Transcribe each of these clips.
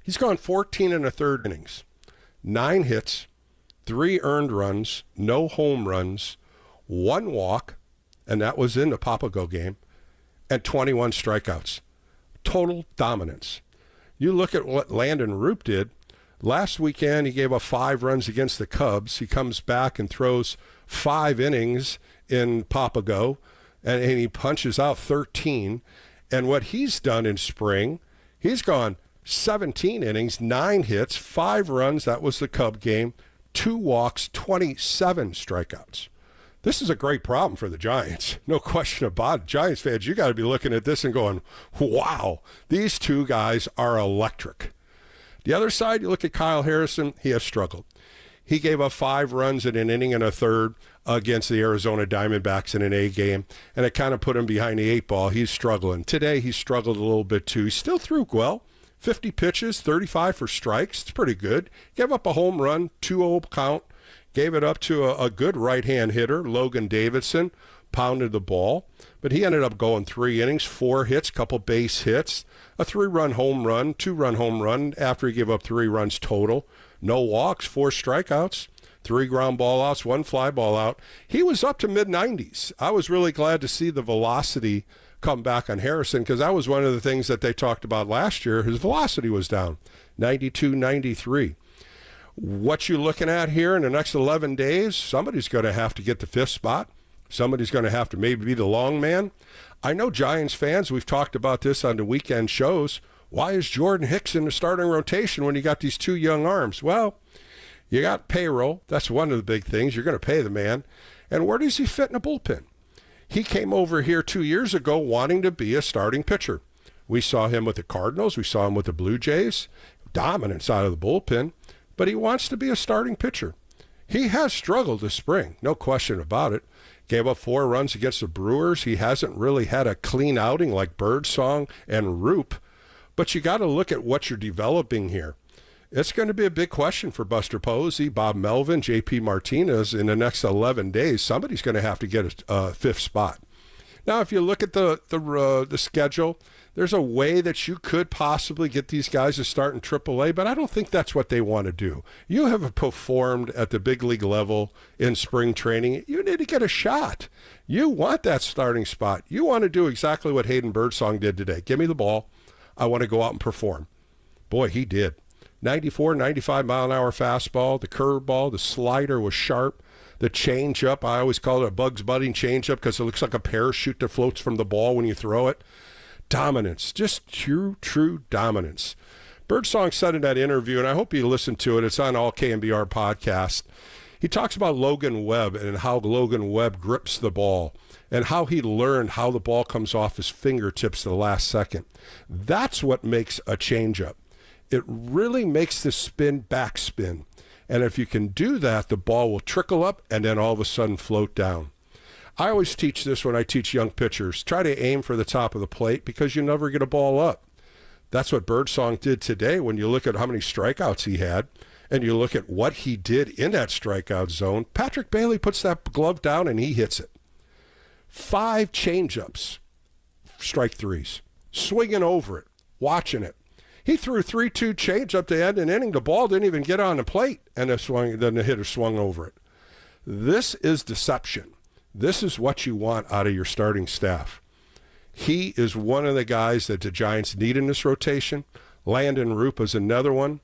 He's gone 14 and a third innings, 9 hits, 3 earned runs, no home runs, 1 walk, and that was in the Papago game, and 21 strikeouts. Total dominance. You look at what Landon Roop did. Last weekend, he gave up 5 runs against the Cubs. He comes back and throws 5 innings in Papago, and he punches out 13. And what he's done in spring, he's gone 17 innings, 9 hits, 5 runs. That was the Cub game. 2 walks, 27 strikeouts. This is a great problem for the Giants. No question about it. Giants fans, you got to be looking at this and going, wow, these two guys are electric. The other side, you look at Kyle Harrison, he has struggled. He gave up 5 runs in an inning and a third against the Arizona Diamondbacks in an A game, and it kind of put him behind the 8 ball. He's struggling. Today, he struggled a little bit too. He still threw well. 50 pitches, 35 for strikes. It's pretty good. Gave up a home run, 2-0 count. Gave it up to a good right-hand hitter, Logan Davidson, pounded the ball. But he ended up going 3 innings, 4 hits, couple base hits, a 3-run home run, 2-run home run after he gave up 3 runs total. No walks, 4 strikeouts, 3 ground ball outs, 1 fly ball out. He was up to mid-90s. I was really glad to see the velocity come back on Harrison because that was one of the things that they talked about last year. His velocity was down, 92, 93. What you looking at here in the next 11 days, somebody's going to have to get the 5th spot. Somebody's going to have to maybe be the long man. I know Giants fans, we've talked about this on the weekend shows. Why is Jordan Hicks in the starting rotation when you got these 2 young arms? Well, you got payroll. That's one of the big things. You're going to pay the man. And where does he fit in a bullpen? He came over here 2 years ago wanting to be a starting pitcher. We saw him with the Cardinals. We saw him with the Blue Jays. Dominance out of the bullpen. But he wants to be a starting pitcher. He has struggled this spring, no question about it. Gave up 4 runs against the Brewers. He hasn't really had a clean outing like Birdsong and Roop. But you got to look at what you're developing here. It's going to be a big question for Buster Posey, Bob Melvin, J.P. Martinez in the next 11 days. Somebody's going to have to get a 5th spot. Now, if you look at the schedule, there's a way that you could possibly get these guys to start in AAA, but I don't think that's what they want to do. You have performed at the big league level in spring training. You need to get a shot. You want that starting spot. You want to do exactly what Hayden Birdsong did today. Give me the ball. I want to go out and perform. Boy, he did. 94, 95 mile an hour fastball, the curveball, the slider was sharp. The changeup, I always call it a Bugs Bunny changeup because it looks like a parachute that floats from the ball when you throw it. Dominance, just true dominance. Birdsong said in that interview, and I hope you listened to it, it's on all KNBR podcasts. He talks about Logan Webb and how Logan Webb grips the ball and how he learned how the ball comes off his fingertips the last second. That's what makes a changeup. It really makes the backspin. And if you can do that, the ball will trickle up and then all of a sudden float down. I always teach this when I teach young pitchers. Try to aim for the top of the plate because you never get a ball up. That's what Birdsong did today when you look at how many strikeouts he had and you look at what he did in that strikeout zone. Patrick Bailey puts that glove down and he hits it. 5 changeups, strike 3s, swinging over it, watching it. He threw 3-2 changeup to end an inning. The ball didn't even get on the plate, and then the hitter swung over it. This is deception. This is what you want out of your starting staff. He is one of the guys that the Giants need in this rotation. Landon Roop is another one.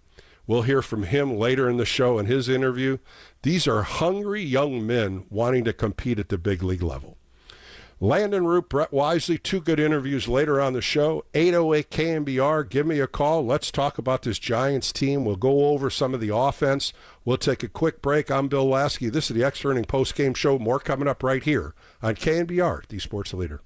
We'll hear from him later in the show in his interview. These are hungry young men wanting to compete at the big league level. Landon Roop, Brett Wisely, 2 good interviews later on the show. 808 KNBR, give me a call. Let's talk about this Giants team. We'll go over some of the offense. We'll take a quick break. I'm Bill Laskey. This is the Extra Inning Postgame Show. More coming up right here on KNBR, the Sports Leader.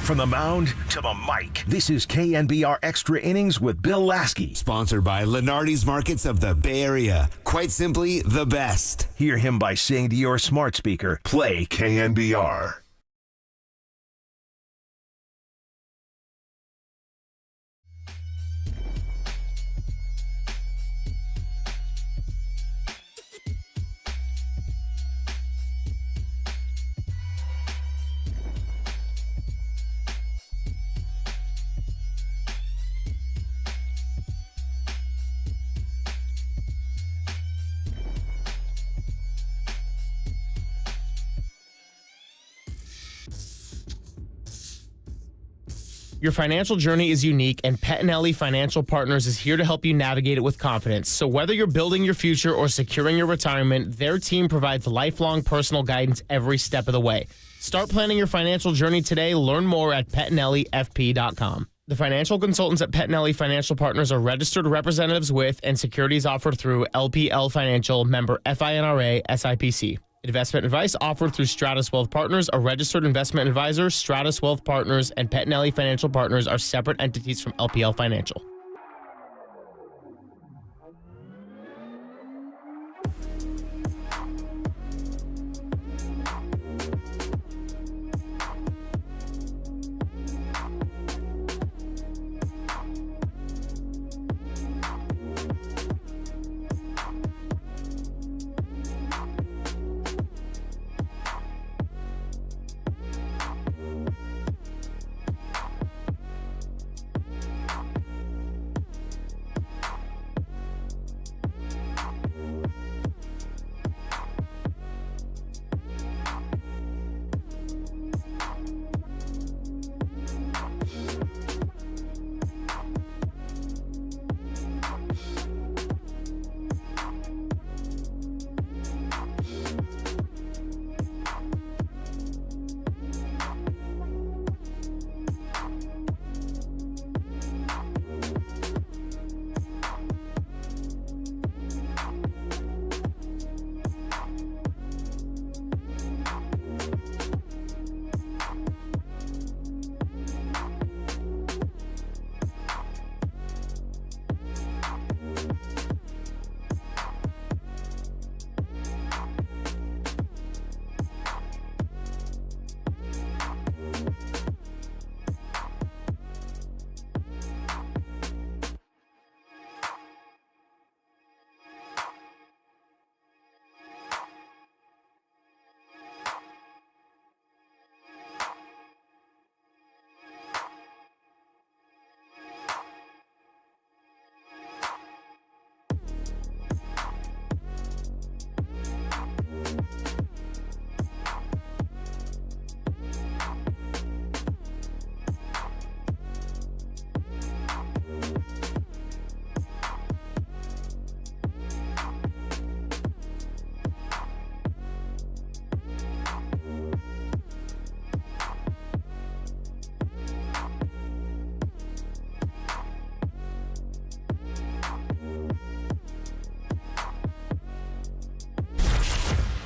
From the mound to the mic, this is KNBR Extra Innings with Bill Laskey. Sponsored by Lenardi's Markets of the Bay Area. Quite simply, the best. Hear him by saying to your smart speaker, play KNBR. Your financial journey is unique, and Pettinelli Financial Partners is here to help you navigate it with confidence. So whether you're building your future or securing your retirement, their team provides lifelong personal guidance every step of the way. Start planning your financial journey today. Learn more at PettinelliFP.com. The financial consultants at Pettinelli Financial Partners are registered representatives with and securities offered through LPL Financial, member FINRA, SIPC. Investment advice offered through Stratus Wealth Partners, a registered investment advisor. Stratus Wealth Partners and Pettinelli Financial Partners are separate entities from LPL Financial.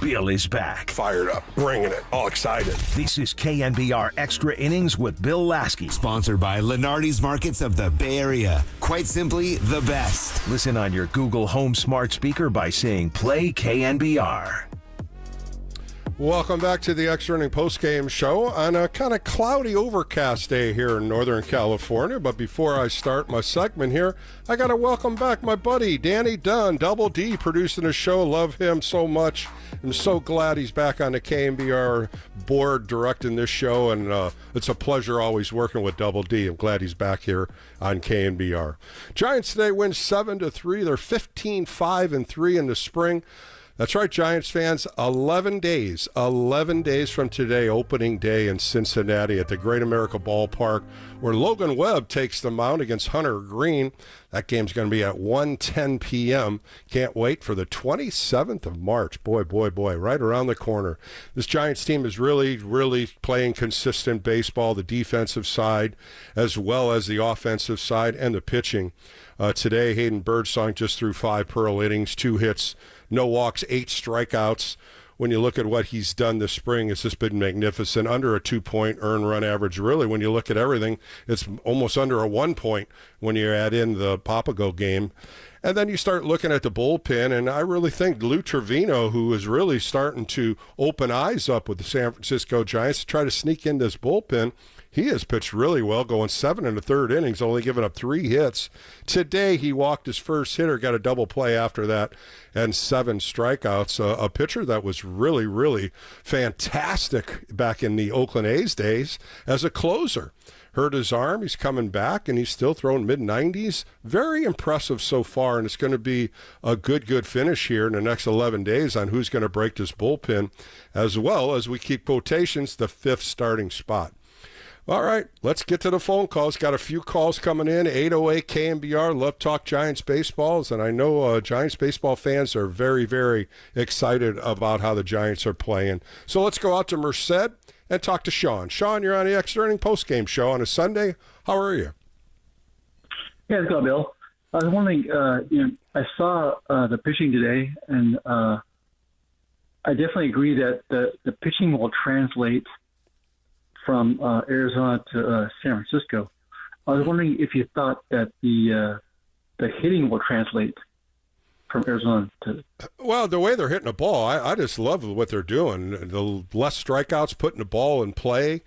Bill is back. Fired up, bringing it, all excited. This is KNBR Extra Innings with Bill Laskey. Sponsored by Lenardi's Markets of the Bay Area. Quite simply, the best. Listen on your Google Home smart speaker by saying play KNBR. Welcome back to the Extra Inning Postgame Show on a kind of cloudy, overcast day here in Northern California. But before I start my segment here, I got to welcome back my buddy, Danny Dunn, Double D, producing the show. Love him so much. I'm so glad he's back on the KNBR board directing this show, and it's a pleasure always working with Double D. I'm glad he's back here on KNBR. Giants today win 7-3. They're 15-5-3 in the spring. That's right, Giants fans, 11 days from today, opening day in Cincinnati at the Great America Ballpark, where Logan Webb takes the mound against Hunter Green. That game's going to be at 1:10 p.m. Can't wait for the 27th of March. Boy, right around the corner. This Giants team is really playing consistent baseball, the defensive side, as well as the offensive side and the pitching. Today, Hayden Birdsong just threw 5 Pearl innings, 2 hits, no walks, 8 strikeouts. When you look at what he's done this spring, it's just been magnificent. Under a 2-point earned run average. Really, when you look at everything, it's almost under a 1 point when you add in the Papago game. And then you start looking at the bullpen, and I really think Lou Trevino, who is really starting to open eyes up with the San Francisco Giants to try to sneak in this bullpen, he has pitched really well, going 7 1/3 innings, only giving up 3 hits. Today, he walked his first hitter, got a double play after that, and 7 strikeouts. A pitcher that was really fantastic back in the Oakland A's days as a closer. Hurt his arm, he's coming back, and he's still throwing mid-90s. Very impressive so far, and it's going to be a good finish here in the next 11 days on who's going to break this bullpen, as well as we keep quotations, the 5th starting spot. All right, let's get to the phone calls. Got a few calls coming in. 808 KNBR, Love Talk Giants Baseballs. And I know Giants baseball fans are very, very excited about how the Giants are playing. So let's go out to Merced and talk to Sean. Sean, you're on the Extra Inning postgame show on a Sunday. How are you? Yeah, it's good, Bill. I was wondering, I saw the pitching today, and I definitely agree that the pitching will translate from Arizona to San Francisco. I was wondering if you thought that the hitting will translate from Arizona to. Well, the way they're hitting the ball, I just love what they're doing. The less strikeouts, putting the ball in play.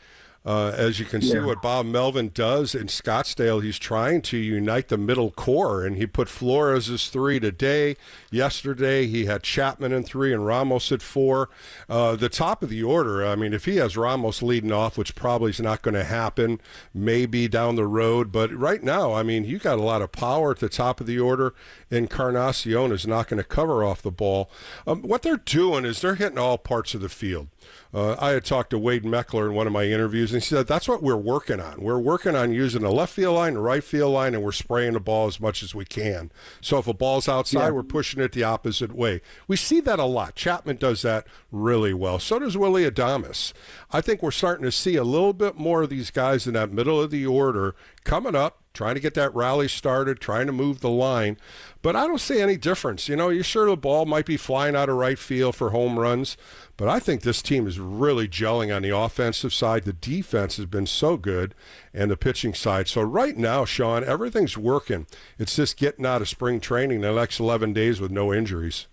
As you can see what Bob Melvin does in Scottsdale, he's trying to unite the middle core, and he put Flores' 3 today. Yesterday, he had Chapman in 3 and Ramos at 4. The top of the order, I mean, if he has Ramos leading off, which probably is not going to happen, maybe down the road, but right now, I mean, you got a lot of power at the top of the order, Encarnacion is not going to cover off the ball. What they're doing is they're hitting all parts of the field. I had talked to Wade Meckler in one of my interviews, and he said that's what we're working on. We're working on using the left field line, the right field line, and we're spraying the ball as much as we can. So if a ball's outside, we're pushing it the opposite way. We see that a lot. Chapman does that really well. So does Willie Adames. I think we're starting to see a little bit more of these guys in that middle of the order coming up, trying to get that rally started, trying to move the line. But I don't see any difference. You know, you're sure the ball might be flying out of right field for home runs, but I think this team is really gelling on the offensive side. The defense has been so good, and the pitching side. So right now, Sean, everything's working. It's just getting out of spring training the next 11 days with no injuries.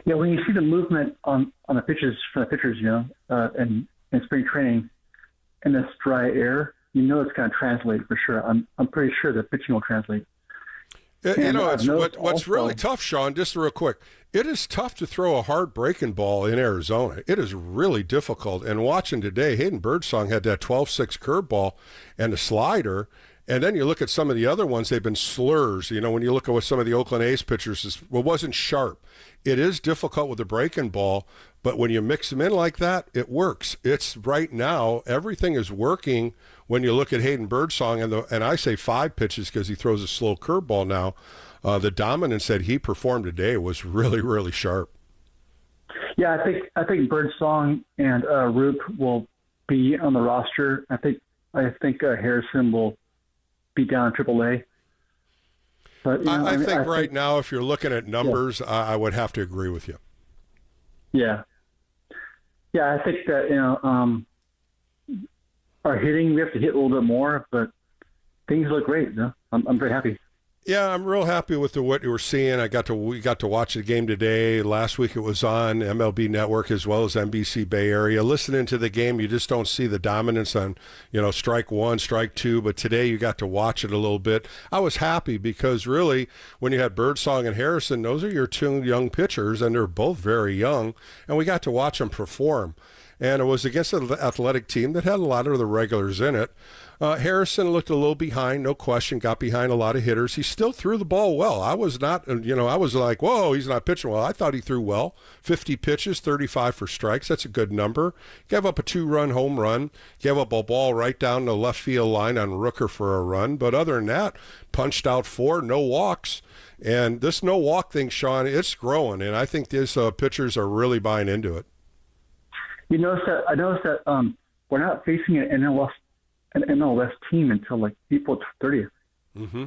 Yeah, when you see the movement on the pitches from the pitchers, in spring training, in this dry air, you know it's going to translate for sure. I'm pretty sure the pitching will translate. What's really tough, Sean, just real quick, it is tough to throw a hard breaking ball in Arizona. It is really difficult. And watching today, Hayden Birdsong had that 12-6 curveball and a slider. And then you look at some of the other ones, they've been slurs. You know, when you look at what some of the Oakland A's pitchers, it wasn't sharp. It is difficult with the breaking ball, but when you mix them in like that, it works. It's right now, everything is working when you look at Hayden Birdsong, and I say 5 pitches because he throws a slow curveball now. The dominance that he performed today was really, really sharp. Yeah, I think Birdsong and Roop will be on the roster. I think Harrison will be down in AAA. But I think right now, if you're looking at numbers, I would have to agree with you. Yeah, I think that our hitting, we have to hit a little bit more, but things look great. I'm very happy. Yeah, I'm real happy with what you were seeing. We got to watch the game today. Last week it was on MLB Network as well as NBC Bay Area. Listening to the game, you just don't see the dominance on, strike 1, strike 2. But today you got to watch it a little bit. I was happy because really, when you had Birdsong and Harrison, those are your 2 young pitchers, and they're both very young. And we got to watch them perform. And it was against an athletic team that had a lot of the regulars in it. Harrison looked a little behind, no question, got behind a lot of hitters. He still threw the ball well. I was not, I was like, whoa, he's not pitching well. I thought he threw well. 50 pitches, 35 for strikes. That's a good number. Gave up a 2-run home run. Gave up a ball right down the left field line on Rooker for a run. But other than that, punched out 4, no walks. And this no walk thing, Sean, it's growing. And I think these pitchers are really buying into it. I noticed that we're not facing an NL team until like April 30th. Mm-hmm.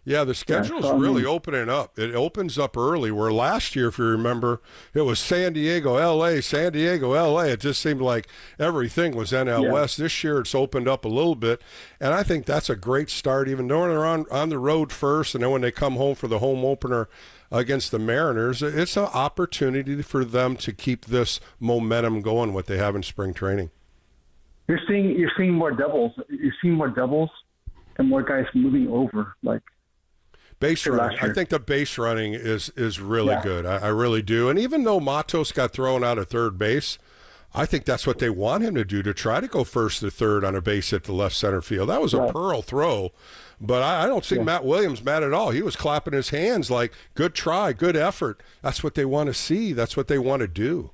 Yeah, the schedule's really opening up. It opens up early, where last year, if you remember, it was San Diego, L.A., San Diego, L.A. It just seemed like everything was NL West. This year it's opened up a little bit, and I think that's a great start, even though they're on the road first, and then when they come home for the home opener against the Mariners, it's an opportunity for them to keep this momentum going, what they have in spring training. You're seeing more doubles. You're seeing more doubles and more guys moving over, like base running. I think the base running is really good. I really do. And even though Matos got thrown out of third base, I think that's what they want him to do, to try to go first to third on a base hit to left center field. That was a pearl throw. But I don't see Matt Williams mad at all. He was clapping his hands like, good try, good effort. That's what they want to see. That's what they want to do.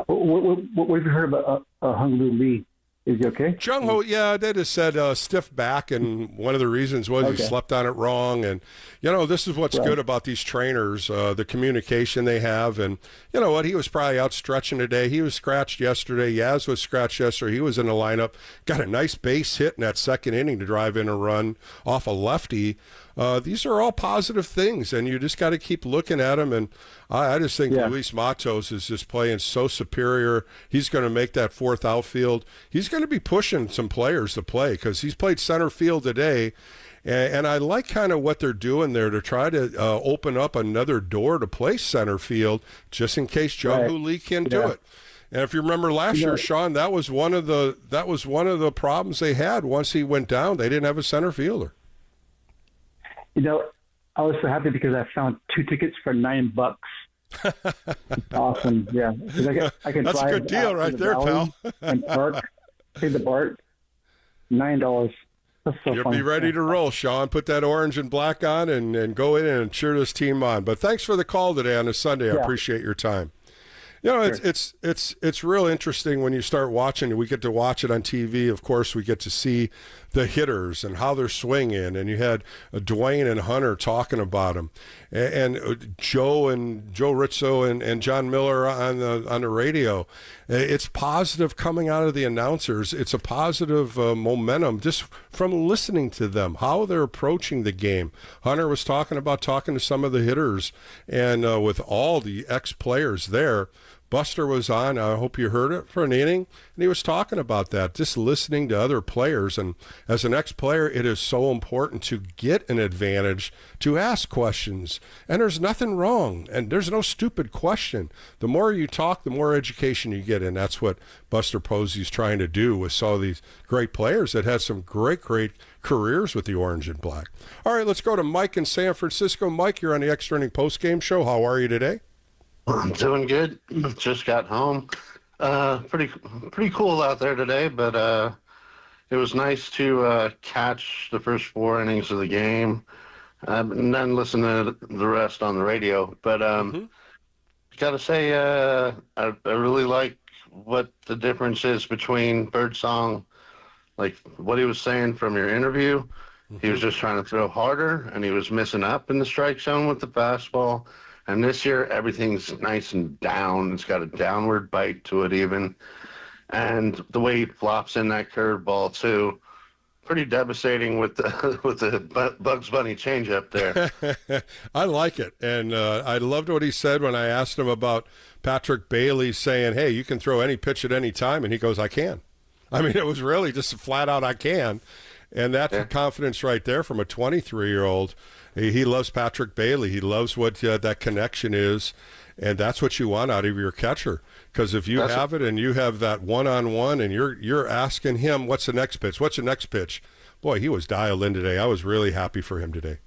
What have you heard about Hung Loo Lee? Is he okay? Jung Ho, yeah, they just said stiff back, and one of the reasons was he slept on it wrong. And, this is what's good about these trainers, the communication they have. And, you know what, he was probably out stretching today. He was scratched yesterday. Yaz was scratched yesterday. He was in the lineup. Got a nice base hit in that second inning to drive in a run off a lefty. These are all positive things, and you just got to keep looking at them. And I just think Luis Matos is just playing so superior. He's going to make that fourth outfield. He's going to be pushing some players to play because he's played center field today. And I like kind of what they're doing there to try to open up another door to play center field just in case Jung-Hoo Lee can't do it. And if you remember last year, Sean, that was one of the problems they had. Once he went down, they didn't have a center fielder. I was so happy because I found 2 tickets for $9. Awesome, yeah. I can That's drive a good deal right there, pal. And park, pay the BART, $9. That's so You'll fun. be ready to roll, Sean. Put that orange and black on and go in and cheer this team on. But thanks for the call today on a Sunday. I appreciate your time. It's real interesting when you start watching. We get to watch it on TV. Of course, we get to see the hitters and how they're swinging. And you had Dwayne and Hunter talking about them, and Joe Rizzo and John Miller on the radio. It's positive coming out of the announcers. It's a positive momentum just from listening to them, how they're approaching the game. Hunter was talking to some of the hitters, and with all the ex-players there. Buster was on, I hope you heard it, for an inning, and he was talking about that, just listening to other players. And as an ex-player, it is so important to get an advantage, to ask questions. And there's nothing wrong, and there's no stupid question. The more you talk, the more education you get, and that's what Buster Posey's trying to do with all these great players that had some great careers with the Orange and Black. All right, let's go to Mike in San Francisco. Mike, you're on the Extra Inning Postgame Show. How are you today? I'm doing good. Just got home. Pretty cool out there today, but it was nice to catch the first 4 innings of the game and then listen to the rest on the radio. But gotta say, I really like what the difference is between Birdsong, like what he was saying from your interview. He was just trying to throw harder, and he was missing up in the strike zone with the fastball. And this year, everything's nice and down. It's got a downward bite to it even. And the way he flops in that curveball, too, pretty devastating with the Bugs Bunny changeup there. I like it. And I loved what he said when I asked him about Patrick Bailey saying, hey, you can throw any pitch at any time. And he goes, I can. I mean, it was really just flat out, I can. And that's confidence right there from a 23-year-old. He loves Patrick Bailey. He loves what that connection is, and that's what you want out of your catcher. Because if you have it and you have that one-on-one and you're asking him, what's the next pitch? What's the next pitch? Boy, he was dialed in today. I was really happy for him today.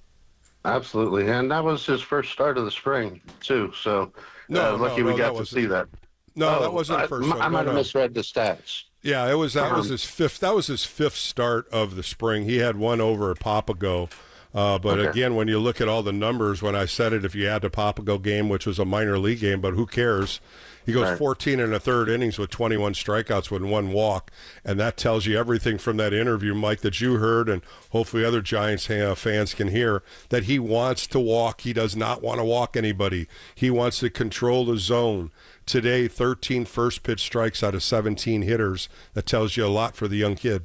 Absolutely, and that was his first start of the spring, too. So lucky we got to see that. No, that wasn't the first one. I might have misread the stats. Yeah, that was his fifth. That was his 5th start of the spring. He had one over at Papago. But again, when you look at all the numbers, when I said it, if you add the Papago game, which was a minor league game, but who cares? He goes 14 1/3 innings with 21 strikeouts with 1 walk, and that tells you everything from that interview, Mike, that you heard, and hopefully other Giants fans can hear, that he wants to walk. He does not want to walk anybody. He wants to control the zone. Today, 13 first pitch strikes out of 17 hitters. That tells you a lot for the young kid.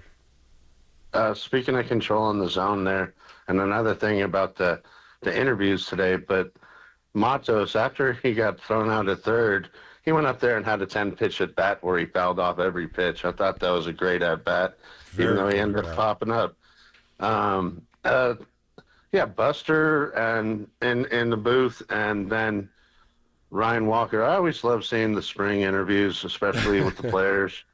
Speaking of controlling the zone there, and another thing about the interviews today, but Matos, after he got thrown out at third, he went up there and had a 10-pitch at bat where he fouled off every pitch. I thought that was a great at bat, even though he ended up popping up. Buster and in the booth, and then Ryan Walker. I always love seeing the spring interviews, especially with the players.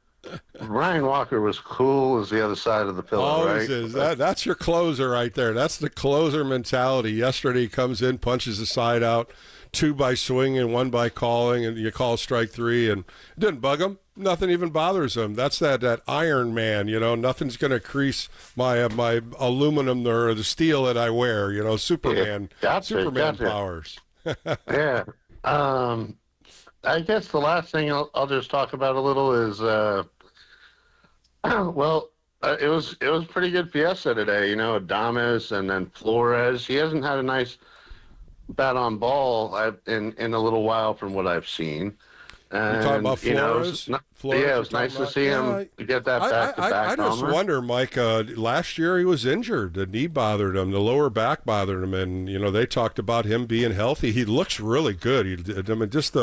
Ryan Walker was cool as the other side of the pillow, Always right? is. That's your closer right there. That's the closer mentality. Yesterday he comes in, punches the side out, 2 by swinging, 1 by calling, and you call strike 3, and it didn't bug him. Nothing even bothers him. That's that Iron Man, nothing's going to crease my aluminum or the steel that I wear, Superman, Superman powers. Yeah. I guess the last thing I'll just talk about a little is Well, it was pretty good fiesta today. Adames and then Flores. He hasn't had a nice bat on ball in a little while from what I've seen. You're talking about And Flores? yeah, Flores, it you're was nice talking to about? see Yeah, him get that I back-to-back just homer. wonder, Mike. Last year he was injured. The knee bothered him. The lower back bothered him, and they talked about him being healthy. He looks really good. I mean, just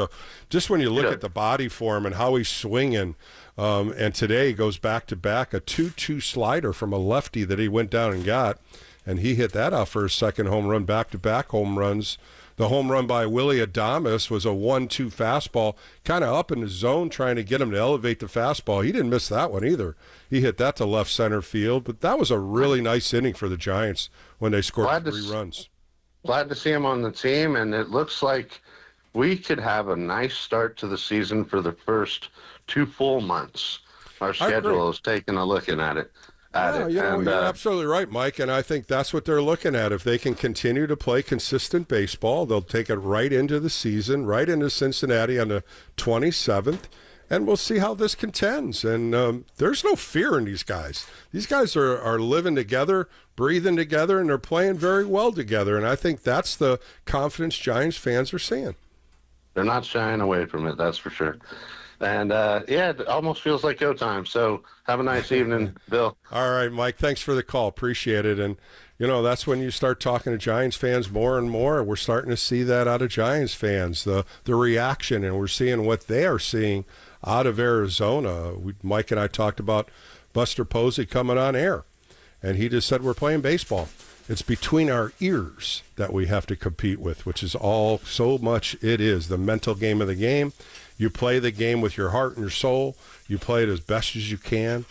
when you look Yeah. at the body form and how he's swinging, and today he goes back to back a 2-2 slider from a lefty that he went down and got, and he hit that out for his second home run, back to back home runs. The home run by Willie Adames was a 1-2 fastball, kind of up in the zone, trying to get him to elevate the fastball. He didn't miss that one either. He hit that to left center field, but that was a really nice inning for the Giants when they scored Glad to 3 s- runs. Glad to see him on the team, and it looks like we could have a nice start to the season for the first 2 full months. Our I agree. schedule is taking a look at it. Yeah, And you're absolutely right, Mike, and I think that's what they're looking at. If they can continue to play consistent baseball, they'll take it right into the season, right into Cincinnati on the 27th, and we'll see how this contends. And there's no fear in these guys. These guys are living together, breathing together, and they're playing very well together, and I think that's the confidence Giants fans are seeing. they're not shying away from it, that's for sure. And yeah, it almost feels like go time. So have a nice evening, Bill. All right, Mike, thanks for the call. Appreciate it. And, that's when you start talking to Giants fans more and more. We're starting to see that out of Giants fans, the reaction, and we're seeing what they are seeing out of Arizona. Mike and I talked about Buster Posey coming on air, and he just said we're playing baseball. It's between our ears that we have to compete with, which is all so much it is, the mental game of the game. You play the game with your heart and your soul. You play it as best as you can,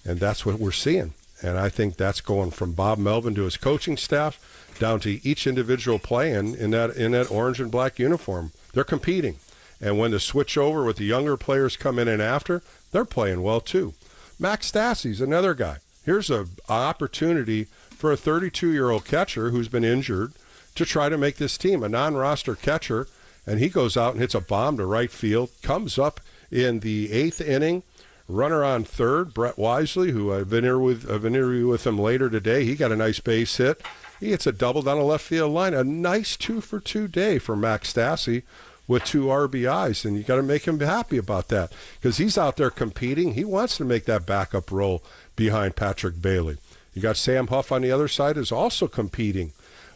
and that's what we're seeing. And I think that's going from Bob Melvin to his coaching staff down to each individual playing in that orange and black uniform. They're competing. And when the switch over with the younger players come in and after, they're playing well too. Max Stassi's another guy. Here's an opportunity for a 32-year-old catcher who's been injured to try to make this team a non-roster catcher, and he goes out and hits a bomb to right field, comes up in the 8th inning, runner on third, Brett Wisely, who I've been interview with him later today. He got a nice base hit. He hits a double down a left field line. A nice 2-for-2 day for Max Stassi with 2 RBIs, and you got to make him happy about that because he's out there competing. He wants to make that backup role behind Patrick Bailey. You got Sam Huff on the other side is also competing.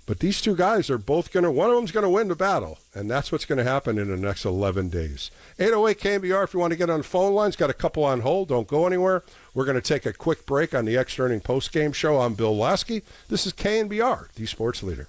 But these two guys are both one of them's going to win the battle, and that's what's going to happen in the next 11 days. 808 KNBR, if you want to get on the phone lines, got a couple on hold. Don't go anywhere. We're going to take a quick break on the Extra Inning Postgame Show. I'm Bill Laskey. This is KNBR, the sports leader.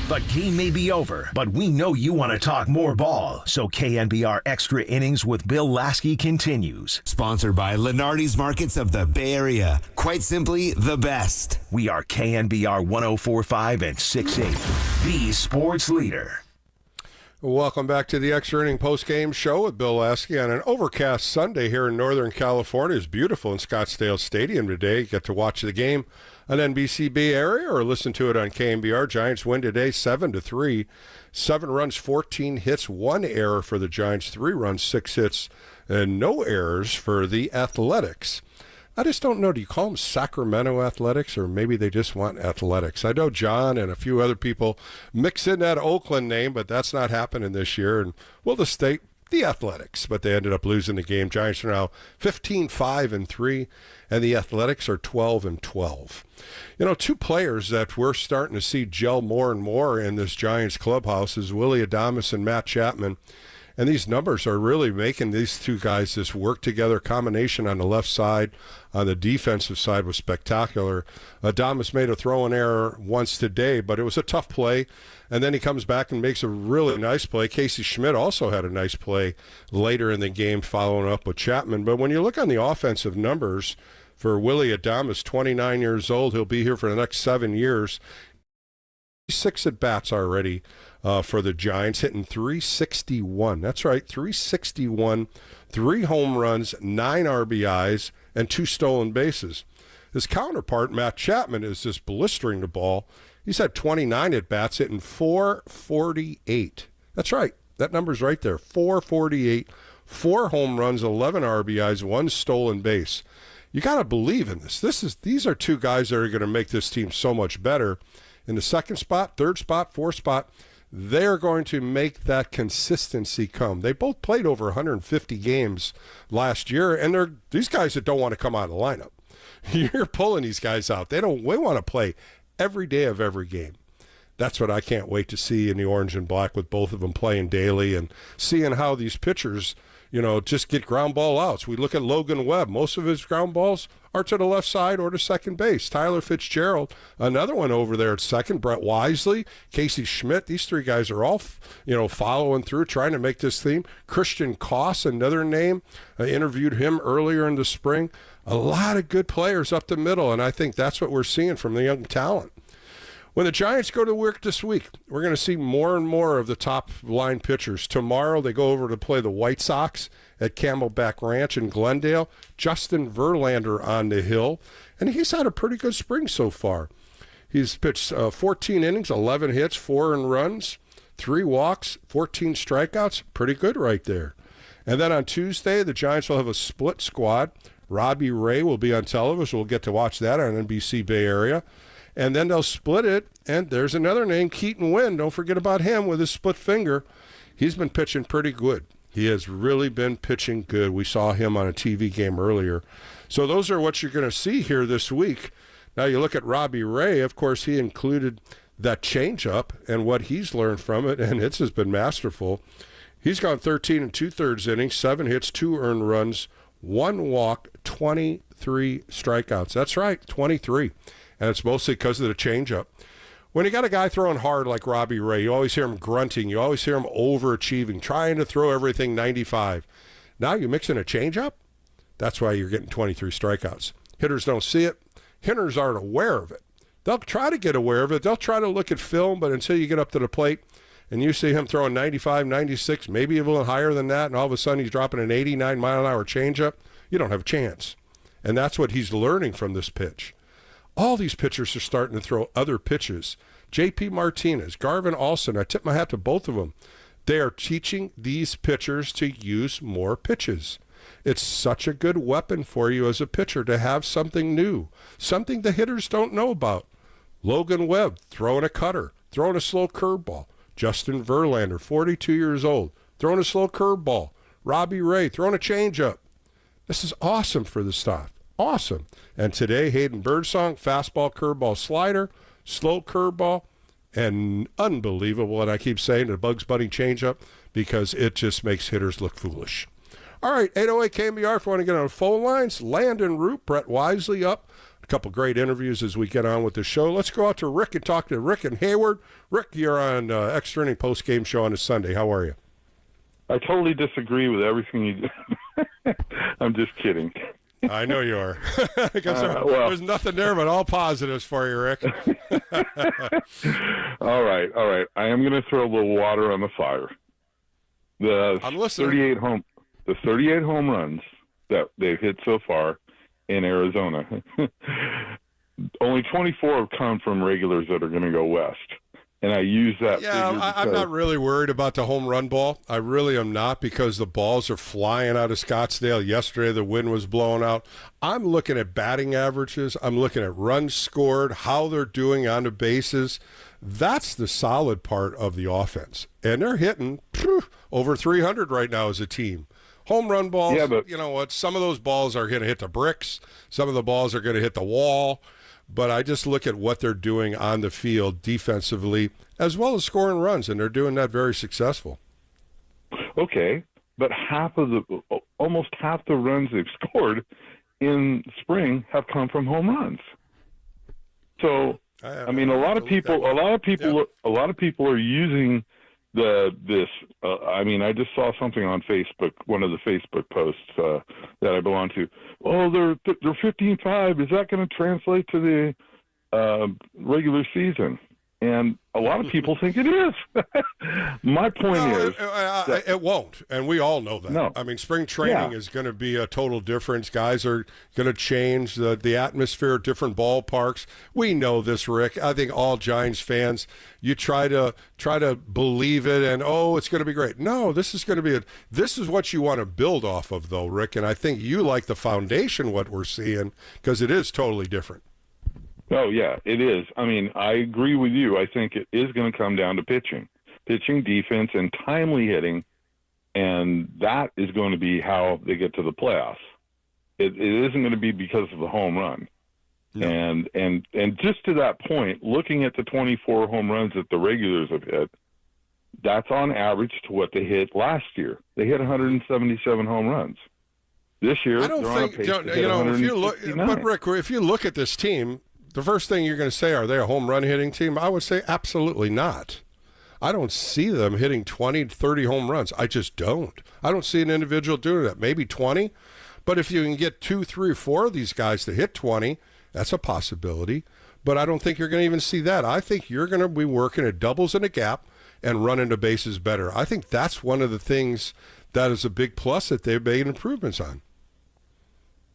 The game may be over, but we know you want to talk more ball. So KNBR Extra Innings with Bill Laskey continues. Sponsored by Lenardi's Markets of the Bay Area. Quite simply, the best. We are KNBR 104.5 and 6.8, the sports leader. Welcome back to the Extra Inning Post-Game Show with Bill Laskey on an overcast Sunday here in Northern California. It's beautiful in Scottsdale Stadium today. You get to watch the game on NBC Bay Area or listen to it on KNBR. Giants win today 7-3. 7 runs, 14 hits, 1 error for the Giants, 3 runs, 6 hits, and no errors for the Athletics. I just don't know. Do you call them Sacramento Athletics, or maybe they just want athletics? I know John and a few other people mix in that Oakland name, but that's not happening this year. And we'll just state the Athletics, but they ended up losing the game. Giants are now 15-5-3, and the Athletics are 12-12. You know, two players that we're starting to see gel more and more in this Giants clubhouse is Willie Adames and Matt Chapman. And these numbers are really making these two guys this work together combination on the left side. On the defensive side was spectacular. Adames made a throwing error once today, but it was a tough play. And then he comes back and makes a really nice play. Casey Schmidt also had a nice play later in the game following up with Chapman. But when you look on the offensive numbers for Willie Adames, 29 years old, he'll be here for the next 7 years. 6 at-bats already for the Giants, hitting 361. That's right, 361, 3 home runs, 9 RBIs, and 2 stolen bases. His counterpart, Matt Chapman, is just blistering the ball. He's had 29 at-bats, hitting 448. That's right, that number's right there, 448, 4 home runs, 11 RBIs, 1 stolen base. You got to believe in this. These are two guys that are going to make this team so much better. In the second spot, third spot, fourth spot, they're going to make that consistency come. They both played over 150 games last year, and they're these guys that don't want to come out of the lineup. You're pulling these guys out. They want to play every day of every game. That's what I can't wait to see in the orange and black with both of them playing daily and seeing how these pitchers, just get ground ball outs. We look at Logan Webb. Most of his ground balls are to the left side or to second base. Tyler Fitzgerald, another one over there at second. Brett Wisely, Casey Schmidt. These 3 guys are all, following through, trying to make this team. Christian Koss, another name. I interviewed him earlier in the spring. A lot of good players up the middle, and I think that's what we're seeing from the young talent. When the Giants go to work this week, we're going to see more and more of the top-line pitchers. Tomorrow they go over to play the White Sox at Camelback Ranch in Glendale. Justin Verlander on the hill, and he's had a pretty good spring so far. He's pitched 14 innings, 11 hits, 4 earned runs, 3 walks, 14 strikeouts. Pretty good right there. And then on Tuesday, the Giants will have a split squad. Robbie Ray will be on television. We'll get to watch that on NBC Bay Area. And then they'll split it, and there's another name, Keaton Wynn. Don't forget about him with his split finger. He's been pitching pretty good. He has really been pitching good. We saw him on a TV game earlier. So those are what you're going to see here this week. Now you look at Robbie Ray. Of course, he included that changeup and what he's learned from it, and it's just been masterful. He's gone 13 2/3 innings, 7 hits, 2 earned runs, 1 walk, 23 strikeouts. That's right, 23. And it's mostly because of the changeup. When you got a guy throwing hard like Robbie Ray, you always hear him grunting. You always hear him overachieving, trying to throw everything 95. Now you mix in a changeup, that's why you're getting 23 strikeouts. Hitters don't see it. Hitters aren't aware of it. They'll try to get aware of it. They'll try to look at film, but until you get up to the plate and you see him throwing 95, 96, maybe a little higher than that, and all of a sudden he's dropping an 89-mile-an-hour changeup, you don't have a chance. And that's what he's learning from this pitch. All these pitchers are starting to throw other pitches. J.P. Martinez, Garvin Alston, I tip my hat to both of them. They are teaching these pitchers to use more pitches. It's such a good weapon for you as a pitcher to have something new, something the hitters don't know about. Logan Webb throwing a cutter, throwing a slow curveball. Justin Verlander, 42 years old, throwing a slow curveball. Robbie Ray throwing a changeup. This is awesome for the staff. Awesome. And today, Hayden Birdsong, fastball, curveball, slider, slow curveball, and unbelievable, and I keep saying the Bugs Bunny changeup because it just makes hitters look foolish. All right, 808 KNBR if you want to get on the phone lines. Landon Root, Brett Wisely up. A couple great interviews as we get on with the show. Let's go out to Rick and talk to Rick and Hayward. Rick, you're on Extra Inning post-game show on a Sunday. How are you? I totally disagree with everything you do. I'm just kidding. I know you are. There's nothing there but all positives for you, Rick. All right. I am going to throw a little water on the fire. I'm listening. The 38 home runs that they've hit so far in Arizona, only 24 have come from regulars that are going to go west. And I use that. Yeah, I'm not really worried about the home run ball. I really am not, because the balls are flying out of Scottsdale. Yesterday, the wind was blowing out. I'm looking at batting averages. I'm looking at runs scored, how they're doing on the bases. That's the solid part of the offense. And they're hitting over 300 right now as a team. Home run balls, you know what? Some of those balls are going to hit the bricks. Some of the balls are going to hit the wall. But I just look at what they're doing on the field defensively, as well as scoring runs, and they're doing that very successful. Okay, but almost half the runs they've scored in spring have come from home runs. So, I mean, a lot of people are using this. I just saw something on Facebook, one of the Facebook posts that I belong to. Oh, they're 15-5. Is that going to translate to the regular season? And a lot of people think it is. My point is it won't, and we all know that. No. I mean, spring training is going to be a total difference. Guys are going to change the atmosphere at different ballparks. We know this, Rick. I think all Giants fans, you try to believe it, and it's going to be great. No, this is going to be this is what you want to build off of, though, Rick. And I think you like the foundation, what we're seeing, because it is totally different. Oh, yeah, it is. I mean, I agree with you. I think it is going to come down to pitching, defense, and timely hitting, and that is going to be how they get to the playoffs. It isn't going to be because of the home run. No. And just to that point, looking at the 24 home runs that the regulars have hit, that's on average to what they hit last year. They hit 177 home runs. This year, I don't think, if you look, but Rick, if you look at this team, the first thing you're going to say, are they a home run hitting team? I would say absolutely not. I don't see them hitting 20, 30 home runs. I just don't. I don't see an individual doing that. Maybe 20. But if you can get 2, 3, 4 of these guys to hit 20, that's a possibility. But I don't think you're going to even see that. I think you're going to be working at doubles in a gap and running the bases better. I think that's one of the things that is a big plus that they've made improvements on.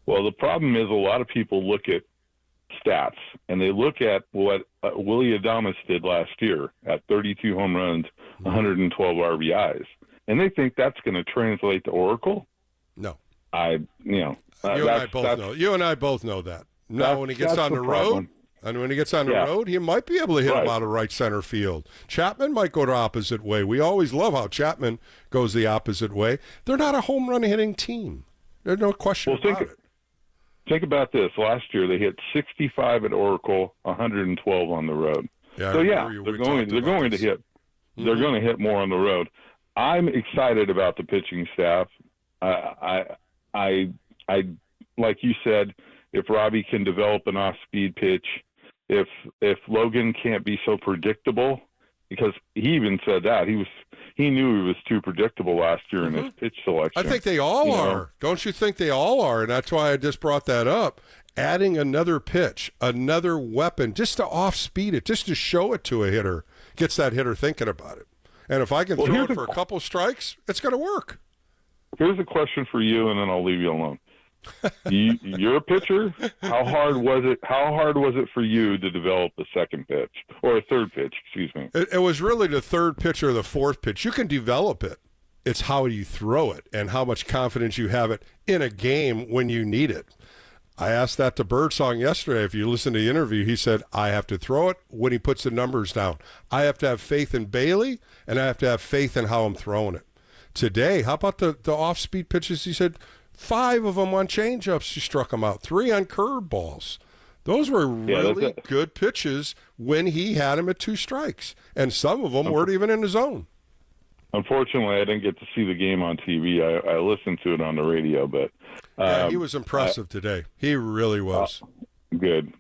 Well, the problem is a lot of people look at stats, and they look at what Willie Adames did last year at 32 home runs, 112 RBIs, and they think that's going to translate to Oracle. No, you and I both know that. No, when he gets on the road, he might be able to hit him out of right center field. Chapman might go the opposite way. We always love how Chapman goes the opposite way. They're not a home run hitting team. There's no question about it. Think about this. Last year they hit 65 at Oracle, 112 on the road. Yeah, so they're going to hit more on the road. I'm excited about the pitching staff. I like you said, if Robbie can develop an off-speed pitch, if Logan can't be so predictable, because he even said that he knew he was too predictable last year in his pitch selection. I think they all are. Don't you think they all are? And that's why I just brought that up. Adding another pitch, another weapon, just to off-speed it, just to show it to a hitter, gets that hitter thinking about it. And if I can throw it for a couple strikes, it's going to work. Here's a question for you, and then I'll leave you alone. You're a pitcher. How hard was it for you to develop a second pitch or a third pitch? Excuse me. It was really the third pitch or the fourth pitch. You can develop it. It's how you throw it and how much confidence you have it in a game when you need it. I asked that to Birdsong yesterday. If you listen to the interview, he said, I have to throw it when he puts the numbers down. I have to have faith in Bailey, and I have to have faith in how I'm throwing it. Today, how about the off-speed pitches? He said 5 of them on changeups, he struck them out. 3 on curveballs. Those were really good pitches when he had them at 2 strikes. And some of them weren't even in the zone. Unfortunately, I didn't get to see the game on TV. I listened to it on the radio, but he was impressive today. He really was. Good.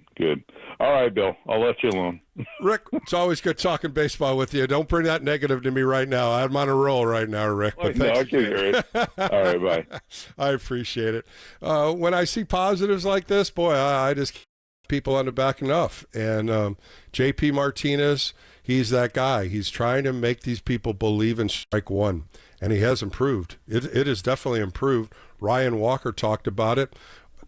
All right, Bill. I'll let you alone. Rick, it's always good talking baseball with you. Don't bring that negative to me right now. I'm on a roll right now, Rick. But No, I can hear it. All right, bye. I appreciate it. When I see positives like this, boy, I just keep people on the back enough. And J.P. Martinez, he's that guy. He's trying to make these people believe in strike one, and he has improved. It has definitely improved. Ryan Walker talked about it.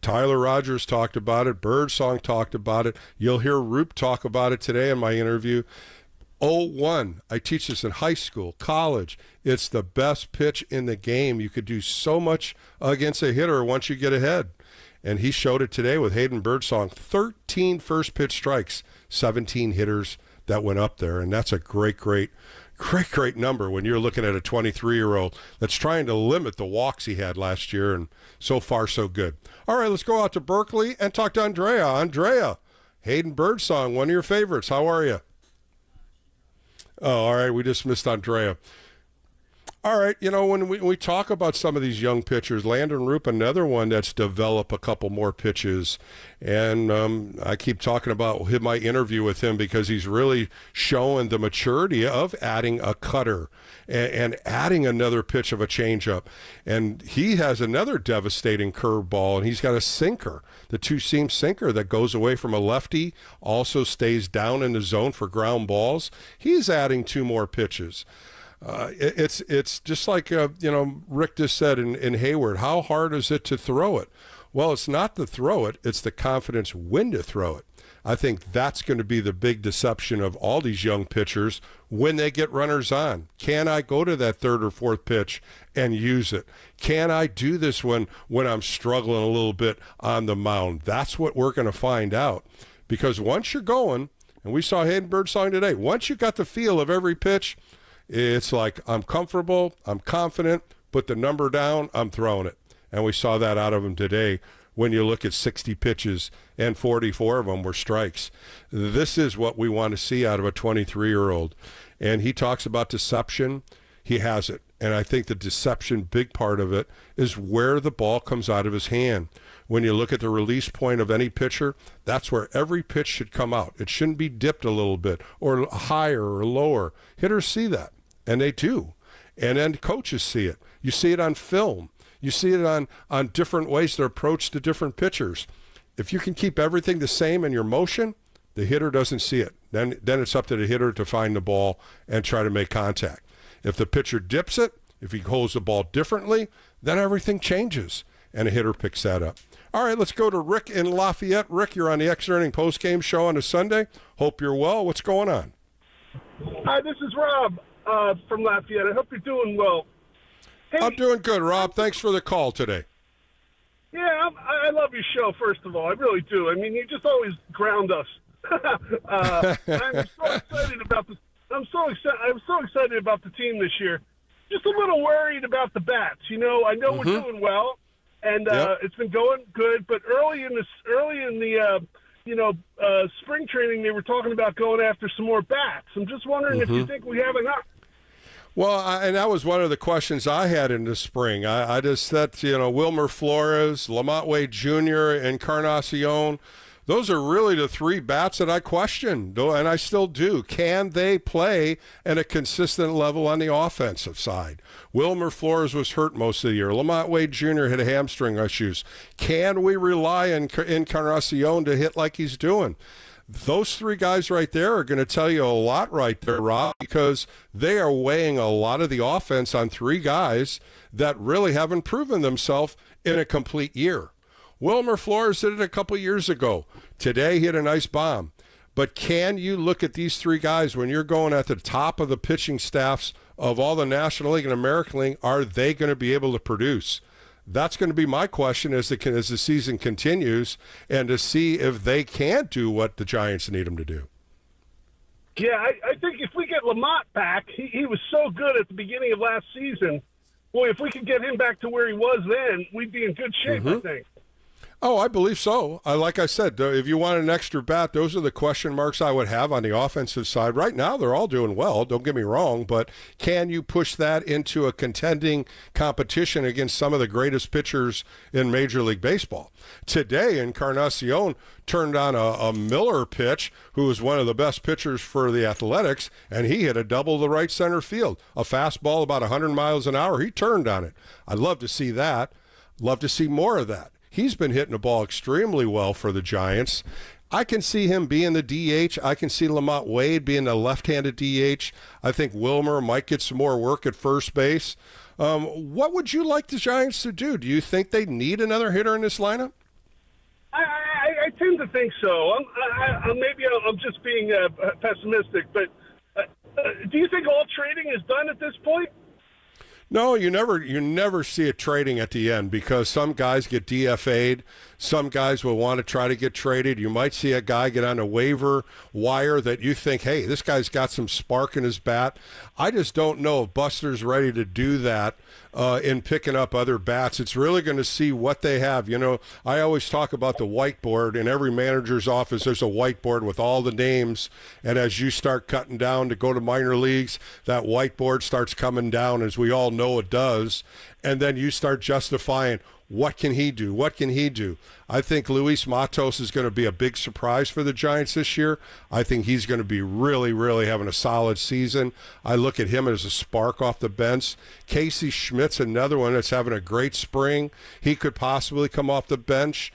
Tyler Rogers talked about it. Birdsong talked about it. You'll hear Roop talk about it today in my interview. 0-1. I teach this in high school, college. It's the best pitch in the game. You could do so much against a hitter once you get ahead. And he showed it today with Hayden Birdsong. 13 first pitch strikes, 17 hitters that went up there. And that's a great number when you're looking at a 23-year-old that's trying to limit the walks he had last year, and so far so good. All right, let's go out to Berkeley and talk to Andrea. Andrea, Hayden Birdsong, one of your favorites. How are you? Oh, all right, we just missed Andrea. All right, when we talk about some of these young pitchers, Landon Roop, another one that's developed a couple more pitches. And I keep talking about my interview with him because he's really showing the maturity of adding a cutter and adding another pitch of a changeup. And he has another devastating curveball, and he's got a sinker, the two-seam sinker that goes away from a lefty, also stays down in the zone for ground balls. He's adding 2 more pitches. It's just like, Rick just said in Hayward, how hard is it to throw it? Well, it's not to throw it. It's the confidence when to throw it. I think that's going to be the big deception of all these young pitchers when they get runners on. Can I go to that 3rd or 4th pitch and use it? Can I do this when I'm struggling a little bit on the mound? That's what we're going to find out. Because once you're going, and we saw Hayden Birdsong today, once you got the feel of every pitch, it's like, I'm comfortable, I'm confident, put the number down, I'm throwing it. And we saw that out of him today when you look at 60 pitches and 44 of them were strikes. This is what we want to see out of a 23-year-old. And he talks about deception. He has it. And I think the deception, big part of it, is where the ball comes out of his hand. When you look at the release point of any pitcher, that's where every pitch should come out. It shouldn't be dipped a little bit or higher or lower. Hitters see that, and they do. And then coaches see it. You see it on film. You see it on different ways to approach the different pitchers. If you can keep everything the same in your motion, the hitter doesn't see it. Then it's up to the hitter to find the ball and try to make contact. If the pitcher dips it, if he holds the ball differently, then everything changes, and a hitter picks that up. All right, let's go to Rick in Lafayette. Rick, you're on the Extra Inning postgame show on a Sunday. Hope you're well. What's going on? Hi, this is Rob from Lafayette. I hope you're doing well. Hey, I'm doing good, Rob. Thanks for the call today. Yeah, I love your show, first of all. I really do. I mean, you just always ground us. I'm so excited about this. I'm so excited about the team this year. Just a little worried about the bats. I know we're doing well, and it's been going good. But early in the spring training, they were talking about going after some more bats. I'm just wondering if you think we have enough. Well, and that was one of the questions I had in the spring. I just said, Wilmer Flores, Lamont Wade Jr., Encarnacion, those are really the 3 bats that I questioned, and I still do. Can they play at a consistent level on the offensive side? Wilmer Flores was hurt most of the year. Lamont Wade Jr. had hamstring issues. Can we rely on Encarnacion to hit like he's doing? Those 3 guys right there are going to tell you a lot right there, Rob, because they are weighing a lot of the offense on 3 guys that really haven't proven themselves in a complete year. Wilmer Flores did it a couple years ago. Today he hit a nice bomb. But can you look at these 3 guys when you're going at the top of the pitching staffs of all the National League and American League? Are they going to be able to produce? That's going to be my question as the season continues, and to see if they can do what the Giants need them to do. Yeah, I think if we get Lamont back, he was so good at the beginning of last season. Boy, if we could get him back to where he was then, we'd be in good shape, I think. Oh, I believe so. Like I said, if you want an extra bat, those are the question marks I would have on the offensive side. Right now, they're all doing well. Don't get me wrong, but can you push that into a contending competition against some of the greatest pitchers in Major League Baseball? Today, Encarnacion turned on a Miller pitch, who was one of the best pitchers for the Athletics, and he hit a double to right center field. A fastball about 100 miles an hour. He turned on it. I'd love to see that. Love to see more of that. He's been hitting the ball extremely well for the Giants. I can see him being the DH. I can see Lamont Wade being the left-handed DH. I think Wilmer might get some more work at first base. What would you like the Giants to do? Do you think they need another hitter in this lineup? I tend to think so. Maybe I'm just being pessimistic, but do you think all trading is done at this point? No, you never see it trading at the end, because some guys get DFA'd. Some guys will want to try to get traded. You might see a guy get on a waiver wire that you think, hey, this guy's got some spark in his bat. I just don't know if Buster's ready to do that in picking up other bats. It's really going to see what they have. You know, I always talk about the whiteboard. In every manager's office, there's a whiteboard with all the names. And as you start cutting down to go to minor leagues, that whiteboard starts coming down, as we all know it does. And then you start justifying, what can he do? What can he do? I think Luis Matos is going to be a big surprise for the Giants this year. I think he's going to be really, really having a solid season. I look at him as a spark off the bench. Casey Schmidt's another one that's having a great spring. He could possibly come off the bench.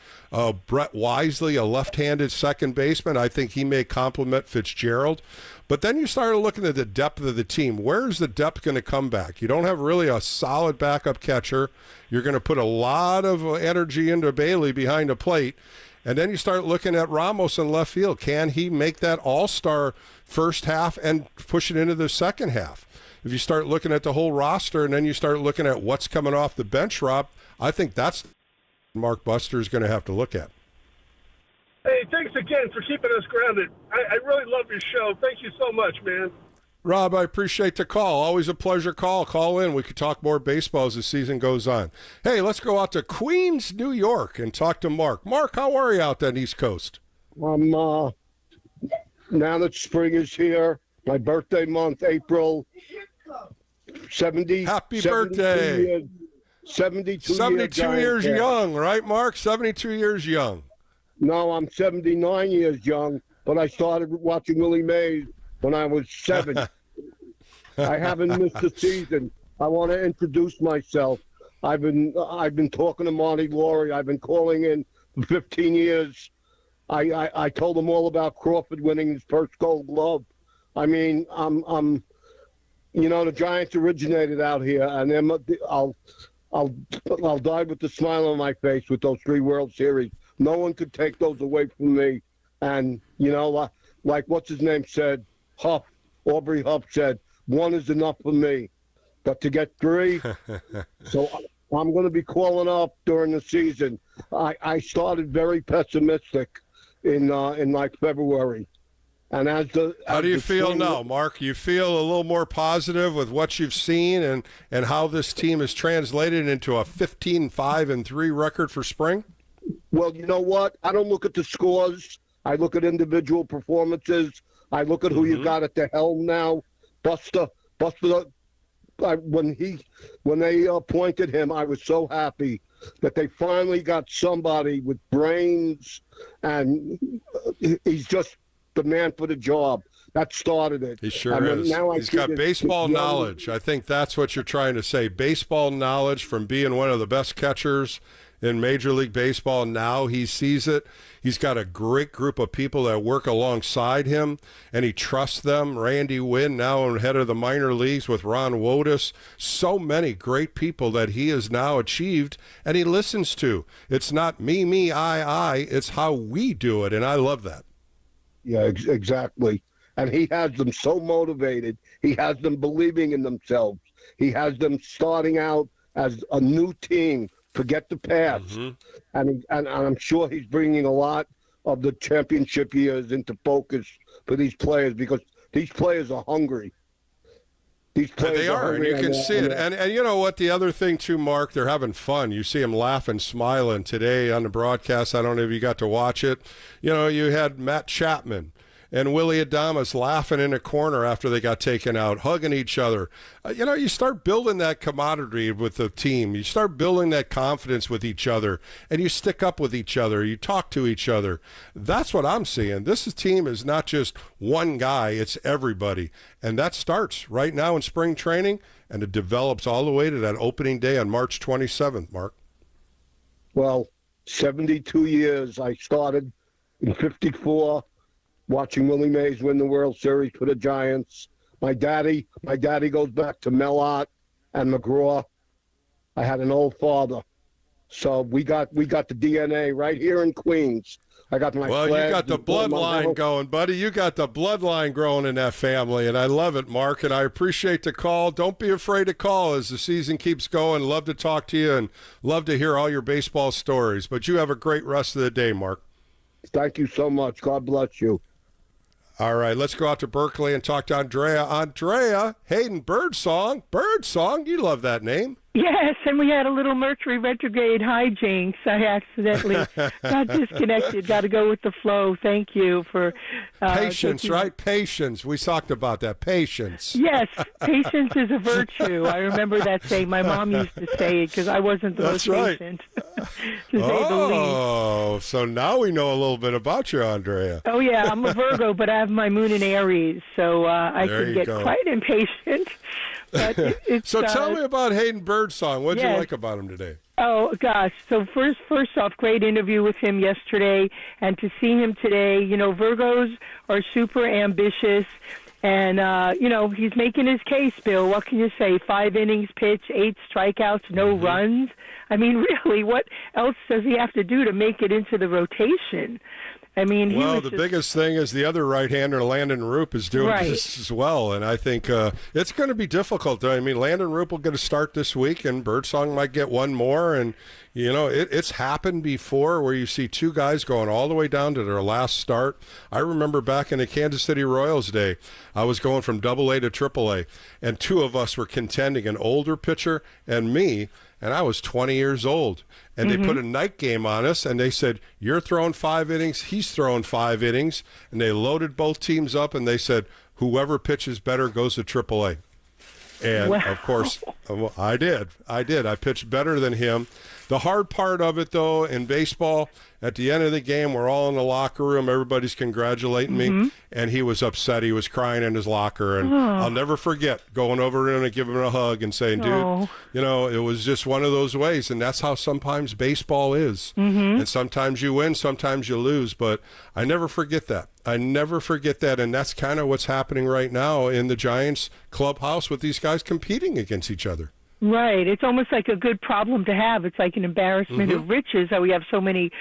Brett Wisely, a left-handed second baseman, I think he may complement Fitzgerald. But then you start looking at the depth of the team. Where's the depth going to come back? You don't have really a solid backup catcher. You're going to put a lot of energy into Bailey behind the plate. And then you start looking at Ramos in left field. Can he make that all-star first half and push it into the second half? If you start looking at the whole roster and then you start looking at what's coming off the bench, Rob, I think that's Mark Buster is going to have to look at. Hey, thanks again for keeping us grounded. I really love your show. Thank you so much, man. Rob, I appreciate the call. Always a pleasure. Call in. We could talk more baseball as the season goes on. Hey, let's go out to Queens, New York, and talk to Mark. Mark, how are you out on the East Coast? Now that spring is here, my birthday month, April, 70. Happy birthday. 72 years young, right, Mark? 72 years young. No, I'm 79 years young, but I started watching Willie Mays when I was 7. I haven't missed a season. I want to introduce myself. I've been talking to Marty Laurie. I've been calling in for 15 years. I told him all about Crawford winning his first Gold Glove. I mean, the Giants originated out here, and I'll die with the smile on my face with those 3 World Series. No one could take those away from me. And, like what's his name said, Aubrey Huff said, 1 is enough for me. But to get 3, so I'm going to be calling up during the season. I started very pessimistic in like February. And how do you feel now, Mark? You feel a little more positive with what you've seen and how this team is translated into a 15-5-3 record for spring? Well, you know what? I don't look at the scores. I look at individual performances. I look at who you got at the helm now. Buster. When they appointed him, I was so happy that they finally got somebody with brains, and he's just the man for the job. That started it. He sure is. He's got baseball knowledge. I think that's what you're trying to say. Baseball knowledge from being one of the best catchers in Major League Baseball. Now he sees it. He's got a great group of people that work alongside him, and he trusts them. Randy Wynn, now head of the minor leagues with Ron Wotus. So many great people that he has now achieved, and he listens to. It's not me, I. It's how we do it, and I love that. Yeah, exactly. And he has them so motivated. He has them believing in themselves. He has them starting out as a new team. Forget the past. And I'm sure he's bringing a lot of the championship years into focus for these players, because these players are hungry. These players they are, and you can see it. And you know what? The other thing, too, Mark, they're having fun. You see them laughing, smiling today on the broadcast. I don't know if you got to watch it. You know, you had Matt Chapman and Willie Adamas laughing in a corner after they got taken out, hugging each other. You know, you start building that camaraderie with the team. You start building that confidence with each other, and you stick up with each other. You talk to each other. That's what I'm seeing. Team is not just one guy. It's everybody. And that starts right now in spring training, and it develops all the way to that opening day on March 27th, Mark. Well, 72 years. I started in 54. Watching Willie Mays win the World Series for the Giants. My daddy goes back to Mellott and McGraw. I had an old father. So we got the DNA right here in Queens. I got my Well, you got the bloodline going, buddy. You got the bloodline growing in that family, and I love it, Mark, and I appreciate the call. Don't be afraid to call as the season keeps going. Love to talk to you and love to hear all your baseball stories. But you have a great rest of the day, Mark. Thank you so much. God bless you. All right, let's go out to Berkeley and talk to Andrea. Andrea, Hayden Birdsong. Birdsong, you love that name. Yes, and we had a little Mercury retrograde hijinks. I accidentally got disconnected. Got to go with the flow. Thank you for patience, right? Patience. We talked about that. Patience. Yes, patience is a virtue. I remember that saying. My mom used to say it because I wasn't the most patient, to say the least. Oh, so now we know a little bit about you, Andrea. Oh yeah, I'm a Virgo, but I have my moon in Aries, so I can get quite impatient. But it's, so tell me about Hayden Birdsong. What did you like about him today? Oh, gosh. So first off, great interview with him yesterday. And to see him today, you know, Virgos are super ambitious. And, you know, he's making his case, Bill. What can you say? 5 innings pitched, 8 strikeouts, no runs. I mean, really, what else does he have to do to make it into the rotation? I mean, the biggest thing is the other right-hander, Landon Roop, is doing this as well, and I think it's going to be difficult. I mean, Landon Roop will get a start this week, and Birdsong might get one more, and you know, it's happened before where you see 2 guys going all the way down to their last start. I remember back in the Kansas City Royals day, I was going from AA to AAA, and 2 of us were contending, an older pitcher and me, and I was 20 years old. And they put a night game on us, and they said, you're throwing 5 innings, he's throwing 5 innings. And they loaded both teams up, and they said, whoever pitches better goes to AAA. And, of course, I did. I pitched better than him. The hard part of it, though, in baseball, at the end of the game, we're all in the locker room. Everybody's congratulating me. And he was upset. He was crying in his locker. And I'll never forget going over to him and giving him a hug and saying, dude, you know, it was just one of those ways. And that's how sometimes baseball is. And sometimes you win, sometimes you lose. But I never forget that. I never forget that. And that's kind of what's happening right now in the Giants clubhouse with these guys competing against each other. Right. It's almost like a good problem to have. It's like an embarrassment of riches that we have so many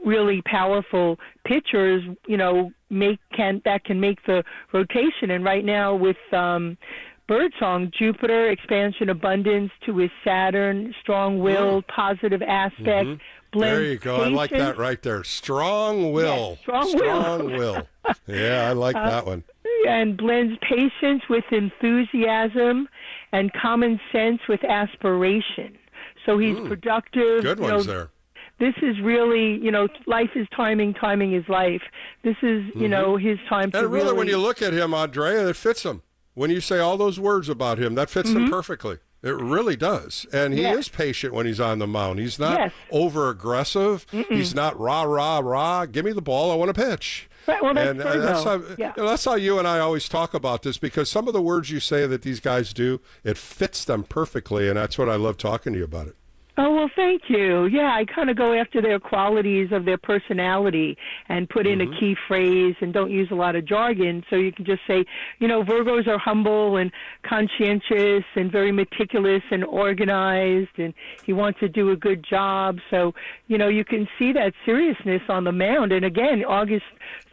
really powerful pitchers, you know, that can make the rotation. And right now with Birdsong, Jupiter, expansion, abundance to his Saturn, strong-willed, positive aspect. There you go. Patience. I like that right there. Strong will. Yes, strong will. Yeah, I like that one. And blends patience with enthusiasm and common sense with aspiration. So he's productive. Good ones there. This is really, you know, life is timing, timing is life. This is, you know, his time to really... And really, when you look at him, Andrea, it fits him. When you say all those words about him, that fits him perfectly. It really does. And he is patient when he's on the mound. He's not over-aggressive. He's not rah, rah, rah. Give me the ball. I want to pitch. Right, well, that's how you and I always talk about this, because some of the words you say that these guys do, it fits them perfectly, and that's what I love talking to you about it. Oh, well, thank you. Yeah, I kind of go after their qualities of their personality and put in a key phrase and don't use a lot of jargon. So you can just say, you know, Virgos are humble and conscientious and very meticulous and organized, and he wants to do a good job. So, you know, you can see that seriousness on the mound. And again, August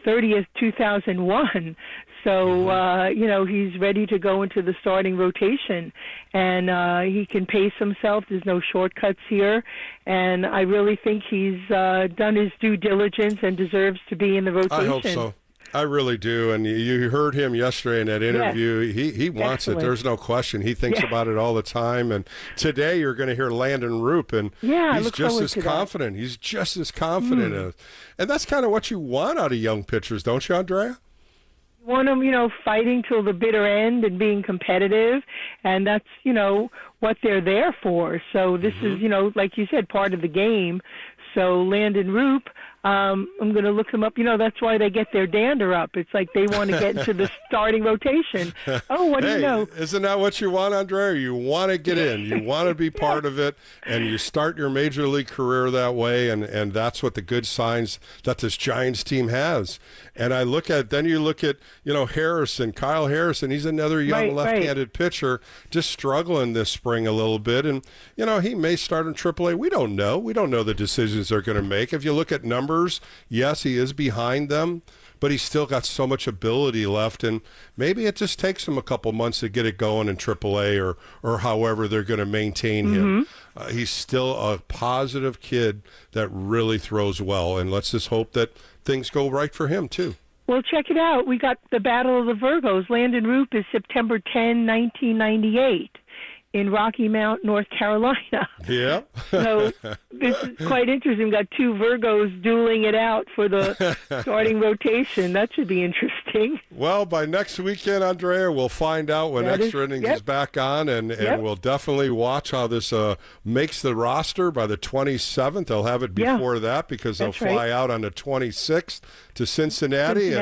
30th, 2001. So, you know, he's ready to go into the starting rotation, and he can pace himself. There's no shortcuts here, and I really think he's done his due diligence and deserves to be in the rotation. I hope so. I really do. And you heard him yesterday in that interview. Yes. He wants Excellent. it. There's no question. He thinks about it all the time. And today you're going to hear Landon Roop, and I he's look just forward as to that. confident. He's just as confident. And that's kind of what you want out of young pitchers, don't you, Andrea? You want them, fighting till the bitter end and being competitive, and that's, what they're there for. So this is, like you said, part of the game. So Landon Roop, I'm going to look him up. That's why they get their dander up. It's like they want to get into the starting rotation. Oh, what do you know? Isn't that what you want, Andrea? You want to get in. You want to be part of it, and you start your major league career that way, and that's what the good signs that this Giants team has. And you look at, Harrison, Kyle Harrison. He's another young left-handed pitcher, just struggling this spring a little bit. And, he may start in AAA. We don't know. We don't know the decisions they're going to make. If you look at numbers, yes, he is behind them, but he's still got so much ability left, and maybe it just takes him a couple months to get it going in AAA or however they're going to maintain him. He's still a positive kid that really throws well, and let's just hope that things go right for him too. Well, check it out. We got the Battle of the Virgos. Landon Roop is September 10, 1998. In Rocky Mount, North Carolina. Yeah. So this is quite interesting. We've got two Virgos dueling it out for the starting rotation. That should be interesting. Well, by next weekend, Andrea, we'll find out when Extra Innings is back on, and we'll definitely watch how this makes the roster by the 27th. They'll have it before that because they'll fly out on the 26th to Cincinnati.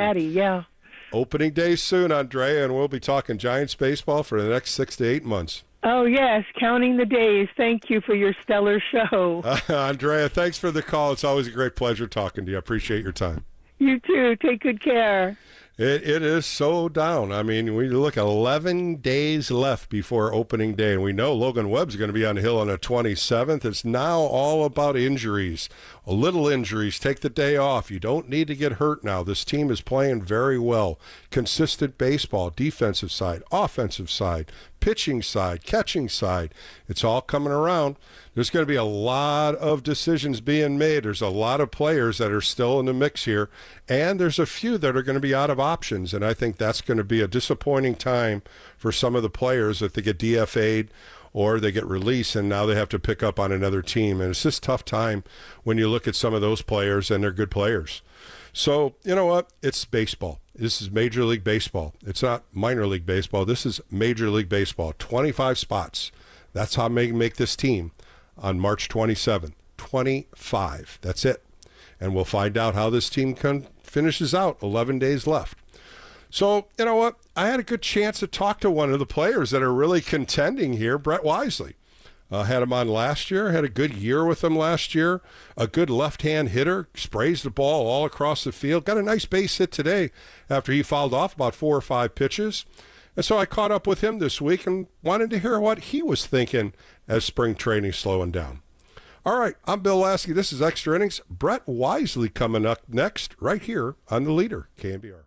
Opening day soon, Andrea, and we'll be talking Giants baseball for the next 6 to 8 months. Oh, yes, counting the days. Thank you for your stellar show. Andrea, thanks for the call. It's always a great pleasure talking to you. I appreciate your time. You too. Take good care. It is so down. I mean, we look 11 days left before opening day, and we know Logan Webb's going to be on the hill on the 27th. It's now all about injuries. Little injuries. Take the day off. You don't need to get hurt now. This team is playing very well. Consistent baseball, defensive side, offensive side, pitching side, catching side. It's all coming around. There's going to be a lot of decisions being made. There's a lot of players that are still in the mix here, and there's a few that are going to be out of options, and I think that's going to be a disappointing time for some of the players if they get DFA'd or they get released and now they have to pick up on another team. And it's just a tough time when you look at some of those players, and they're good players. So, you know what? It's baseball. This is Major League Baseball. It's not minor league baseball. This is Major League Baseball. 25 spots. That's how they make this team on March 27th. 25. That's it. And we'll find out how this team finishes out. 11 days left. So, you know what? I had a good chance to talk to one of the players that are really contending here, Brett Wisely. Had him on last year, had a good year with him last year. A good left-hand hitter, sprays the ball all across the field. Got a nice base hit today after he fouled off about 4 or 5 pitches. And so I caught up with him this week and wanted to hear what he was thinking as spring training slowing down. All right, I'm Bill Laskey. This is Extra Innings. Brett Wisely coming up next right here on The Leader, KNBR.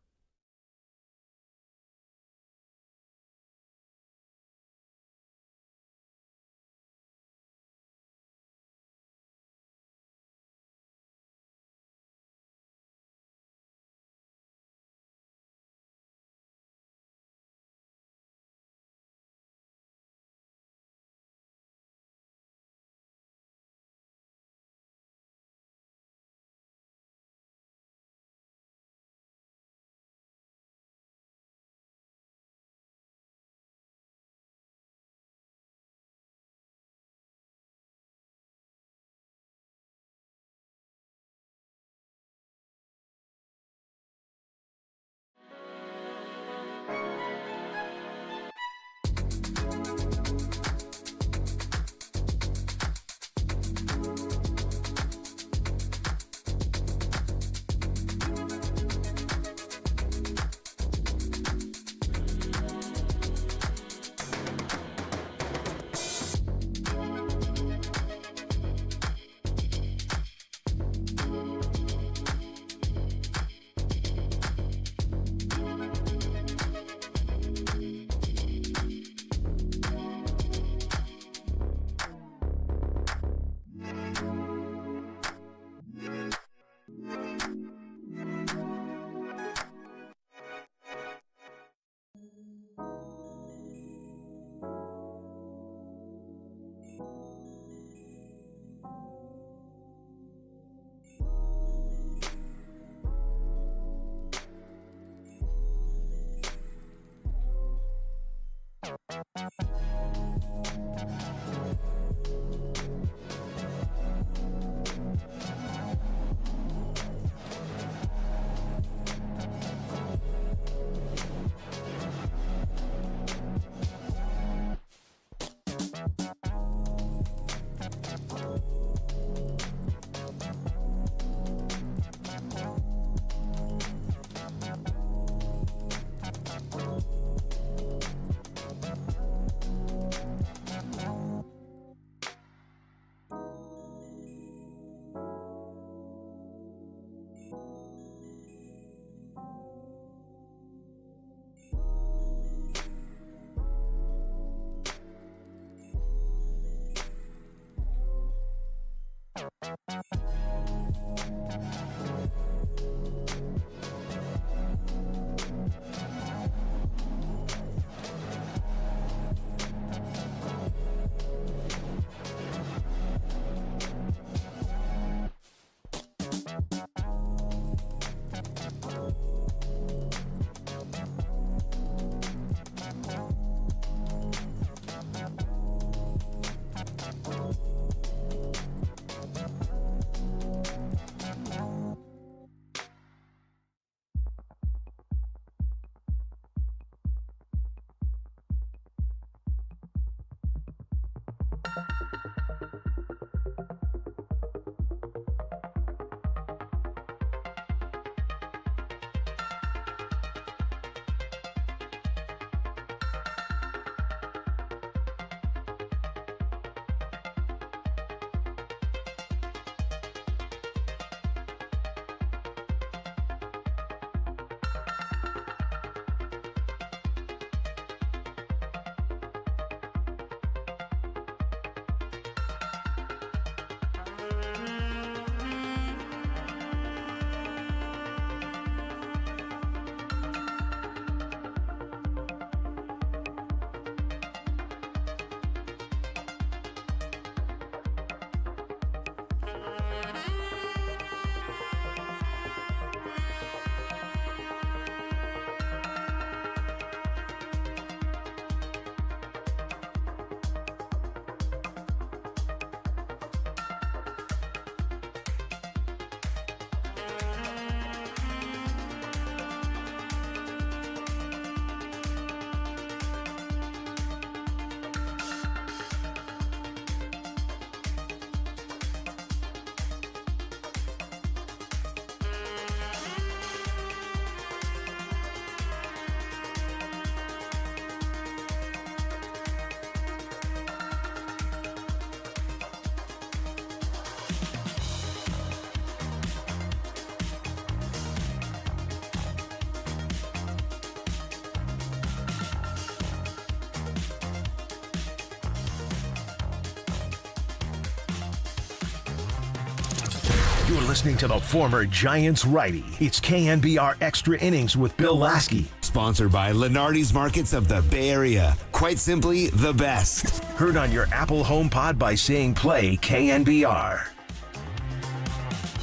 You're listening to the former Giants righty. It's KNBR Extra Innings with Bill Laskey. Sponsored by Lenardi's Markets of the Bay Area. Quite simply, the best. Heard on your Apple HomePod by saying play KNBR.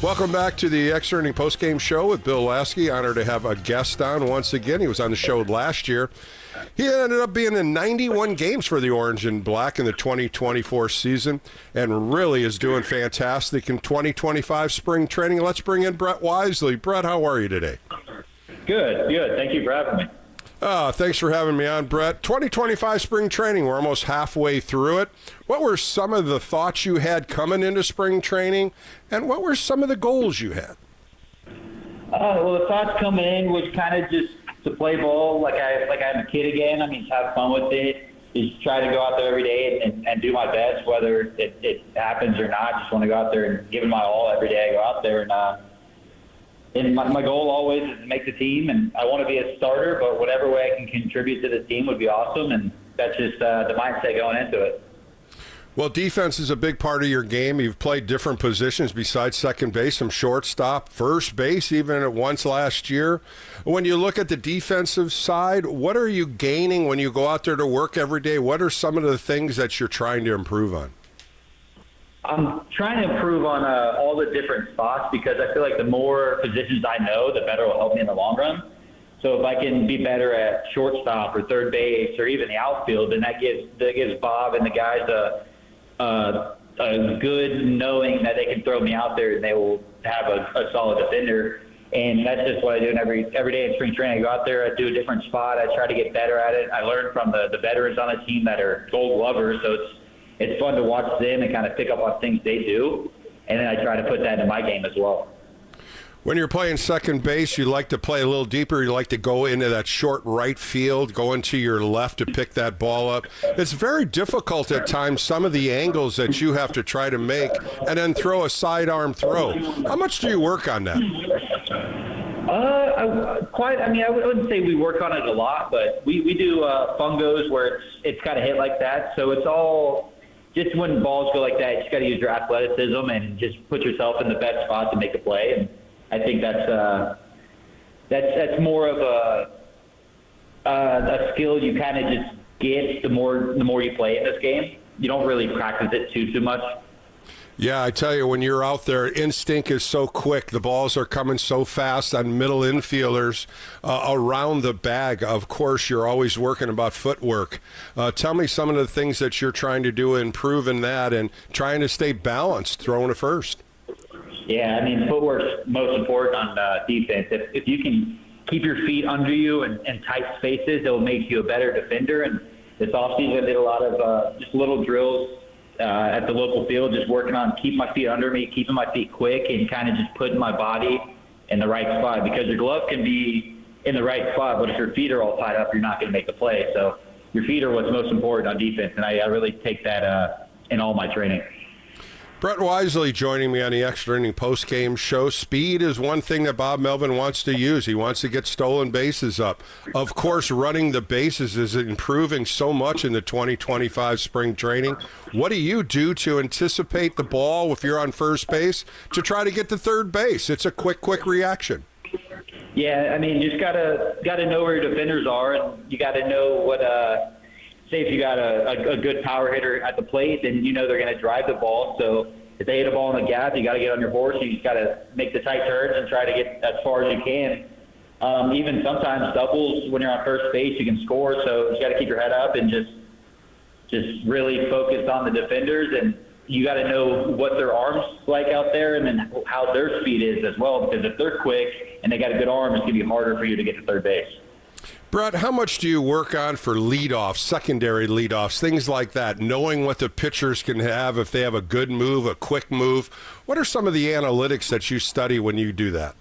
Welcome back to the Extra Inning Postgame Show with Bill Laskey. Honored to have a guest on once again. He was on the show last year. He ended up being in 91 games for the Orange and Black in the 2024 season and really is doing fantastic in 2025 spring training. Let's bring in Brett Wisely. Brett, how are you today? Good. Thank you for having me. Thanks for having me on, Brett. 2025 spring training, we're almost halfway through it. What were some of the thoughts you had coming into spring training, and what were some of the goals you had? Well, the thoughts coming in was kind of just to play ball like I'm a kid again. I mean, just have fun with it. Just try to go out there every day and do my best, whether it happens or not. Just want to go out there and give it my all every day I go out there. And my goal always is to make the team, and I want to be a starter, but whatever way I can contribute to the team would be awesome, and that's just the mindset going into it. Well, defense is a big part of your game. You've played different positions besides second base, some shortstop, first base, even at once last year. When you look at the defensive side, what are you gaining when you go out there to work every day? What are some of the things that you're trying to improve on? I'm trying to improve on all the different spots because I feel like the more positions I know, the better it will help me in the long run. So if I can be better at shortstop or third base or even the outfield, then that gives Bob and the guys a good knowing that they can throw me out there and they will have a solid defender. And that's just what I do every day in spring training. I go out there, I do a different spot. I try to get better at it. I learn from the veterans on the team that are Gold Glovers, so it's fun to watch them and kind of pick up on things they do. And then I try to put that in my game as well. When you're playing second base, you like to play a little deeper. You like to go into that short right field, go into your left to pick that ball up. It's very difficult at times, some of the angles that you have to try to make, and then throw a sidearm throw. How much do you work on that? I wouldn't say we work on it a lot, but we do fungos where it's kind of hit like that. So it's all just when balls go like that, you just got to use your athleticism and just put yourself in the best spot to make a play. And I think that's more of a skill you kind of just get the more you play in this game. You don't really practice it too much. Yeah, I tell you, when you're out there, instinct is so quick. The balls are coming so fast on middle infielders around the bag. Of course, you're always working about footwork. Tell me some of the things that you're trying to do, improve in that, and trying to stay balanced throwing it first. Yeah, I mean, footwork's most important on defense. If you can keep your feet under you in tight spaces, it will make you a better defender. And this offseason, I did a lot of just little drills at the local field, just working on keeping my feet under me, keeping my feet quick, and kind of just putting my body in the right spot. Because your glove can be in the right spot, but if your feet are all tied up, you're not going to make the play. So your feet are what's most important on defense, and I really take that in all my training. Brett Wisely joining me on the Extra Inning post-game show. Speed is one thing that Bob Melvin wants to use. He wants to get stolen bases up. Of course, running the bases is improving so much in the 2025 spring training. What do you do to anticipate the ball if you're on first base to try to get to third base? It's a quick reaction. Yeah, I mean, you just gotta know where your defenders are, and you gotta know what. Say if you got a good power hitter at the plate, then you know they're going to drive the ball. So if they hit a ball in the gap, you got to get on your horse. You just got to make the tight turns and try to get as far as you can. Even sometimes doubles when you're on first base, you can score. So you got to keep your head up and just really focus on the defenders. And you got to know what their arms like out there, and then how their speed is as well. Because if they're quick and they got a good arm, it's going to be harder for you to get to third base. Brett, how much do you work on for leadoffs, secondary leadoffs, things like that, knowing what the pitchers can have if they have a good move, a quick move? What are some of the analytics that you study when you do that?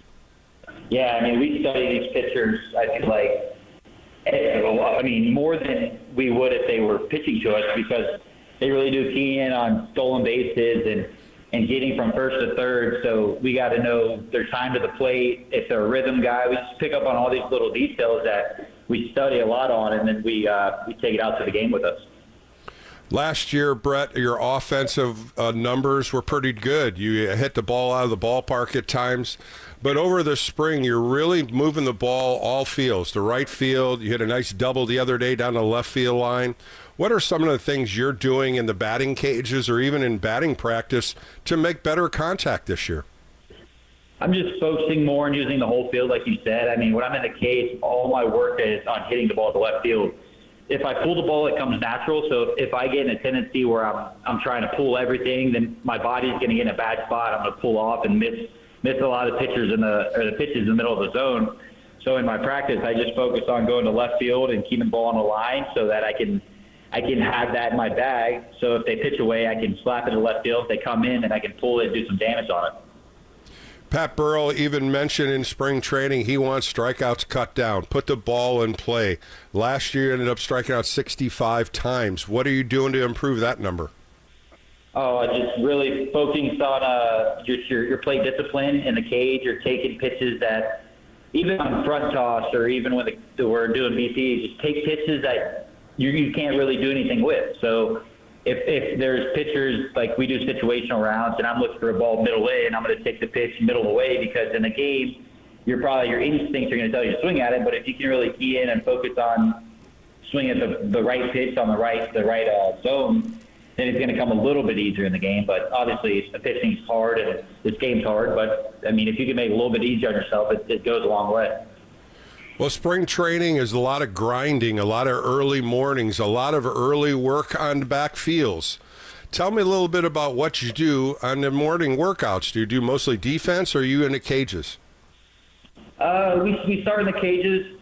Yeah, I mean, we study these pitchers, I feel like, more than we would if they were pitching to us, because they really do key in on stolen bases and getting from first to third. So we got to know their time to the plate. If they're a rhythm guy, we just pick up on all these little details that we study a lot on, and then we take it out to the game with us. Last year, Brett, your offensive numbers were pretty good. You hit the ball out of the ballpark at times. But over the spring, you're really moving the ball all fields. The right field, you hit a nice double the other day down the left field line. What are some of the things you're doing in the batting cages or even in batting practice to make better contact this year? I'm just focusing more on using the whole field, like you said. I mean, when I'm in the cage, all my work is on hitting the ball at the left field. If I pull the ball, it comes natural. So if I get in a tendency where I'm trying to pull everything, then my body's going to get in a bad spot. I'm going to pull off and miss a lot of pitches in the middle of the zone. So in my practice, I just focus on going to left field and keeping the ball on the line so that I can have that in my bag. So if they pitch away, I can slap it to left field. If they come in, and I can pull it and do some damage on it. Pat Burrell even mentioned in spring training he wants strikeouts cut down, put the ball in play. Last year, ended up striking out 65 times. What are you doing to improve that number? Oh, just really focusing on your plate discipline in the cage. You're taking pitches that, even on front toss or even when we're doing BP, just take pitches that you can't really do anything with. So if there's pitchers, like we do situational rounds, and I'm looking for a ball middle way, and I'm going to take the pitch middle away, because in the game, your instincts are going to tell you to swing at it. But if you can really key in and focus on swinging at the right pitch on the right zone, then it's going to come a little bit easier in the game. But obviously, the pitching's hard and this game's hard. But I mean, if you can make it a little bit easier on yourself, it goes a long way. Well, spring training is a lot of grinding, a lot of early mornings, a lot of early work on the backfields. Tell me a little bit about what you do on the morning workouts. Do you do mostly defense, or are you in the cages? We start in the cages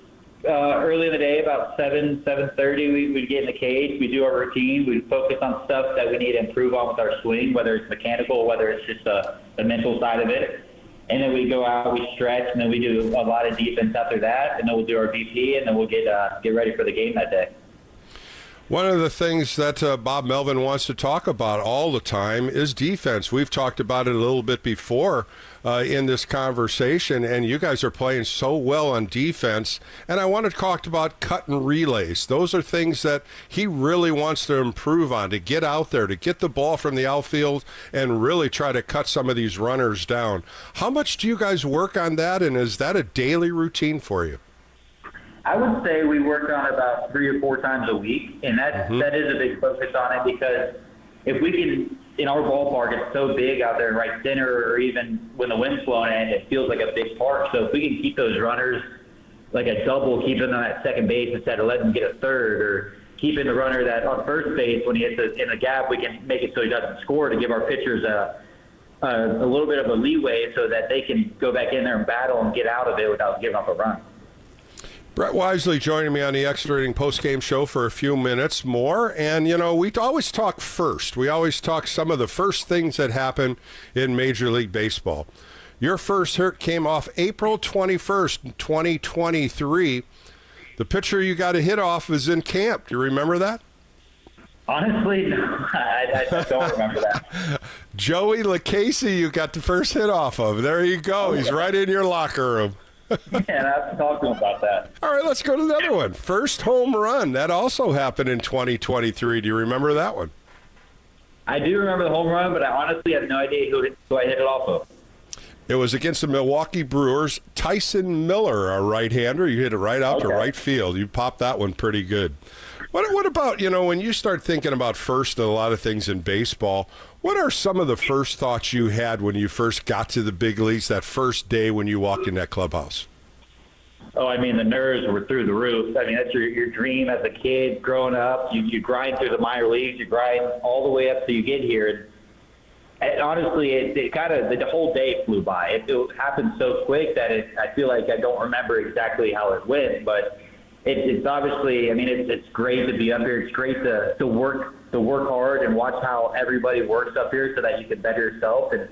early in the day, about 7:30. We get in the cage. We do our routine. We focus on stuff that we need to improve on with our swing, whether it's mechanical, whether it's just the mental side of it. And then we go out, we stretch, and then we do a lot of defense after that. And then we'll do our BP, and then we'll get ready for the game that day. One of the things that Bob Melvin wants to talk about all the time is defense. We've talked about it a little bit before in this conversation, and you guys are playing so well on defense. And I want to talk about cut and relays. Those are things that he really wants to improve on, to get out there, to get the ball from the outfield and really try to cut some of these runners down. How much do you guys work on that, and is that a daily routine for you? I would say we work on it about 3 or 4 times a week, and that is a big focus on it, because if we can, in our ballpark, it's so big out there in right center, or even when the wind's blowing in, it feels like a big park. So if we can keep those runners like a double, keeping them at second base instead of letting them get a third, or keeping the runner that on first base when he hits in the gap, we can make it so he doesn't score, to give our pitchers a little bit of a leeway so that they can go back in there and battle and get out of it without giving up a run. Brett Wisely joining me on the Extra Inning postgame show for a few minutes more. And, you know, we always talk first. We always talk some of the first things that happen in Major League Baseball. Your first hit came off April 21st, 2023. The pitcher you got a hit off was in camp. Do you remember that? Honestly, no, I don't remember that. Joey Laskey, you got the first hit off of. There you go. He's right in your locker room. Yeah, I have to talk to him about that. All right, let's go to the other one. First home run. That also happened in 2023. Do you remember that one? I do remember the home run, but I honestly have no idea who I hit it off of. It was against the Milwaukee Brewers. Tyson Miller, a right-hander. You hit it right out to right field. You popped that one pretty good. What about, you know, when you start thinking about first and a lot of things in baseball, what are some of the first thoughts you had when you first got to the big leagues, that first day when you walked in that clubhouse? Oh, I mean, the nerves were through the roof. I mean, that's your dream as a kid growing up. You grind through the minor leagues. You grind all the way up till you get here. And honestly, it kind of, the whole day flew by. It happened so quick that I feel like I don't remember exactly how it went. But it's obviously, I mean, it's great to be up here. It's great to work hard and watch how everybody works up here so that you can better yourself. And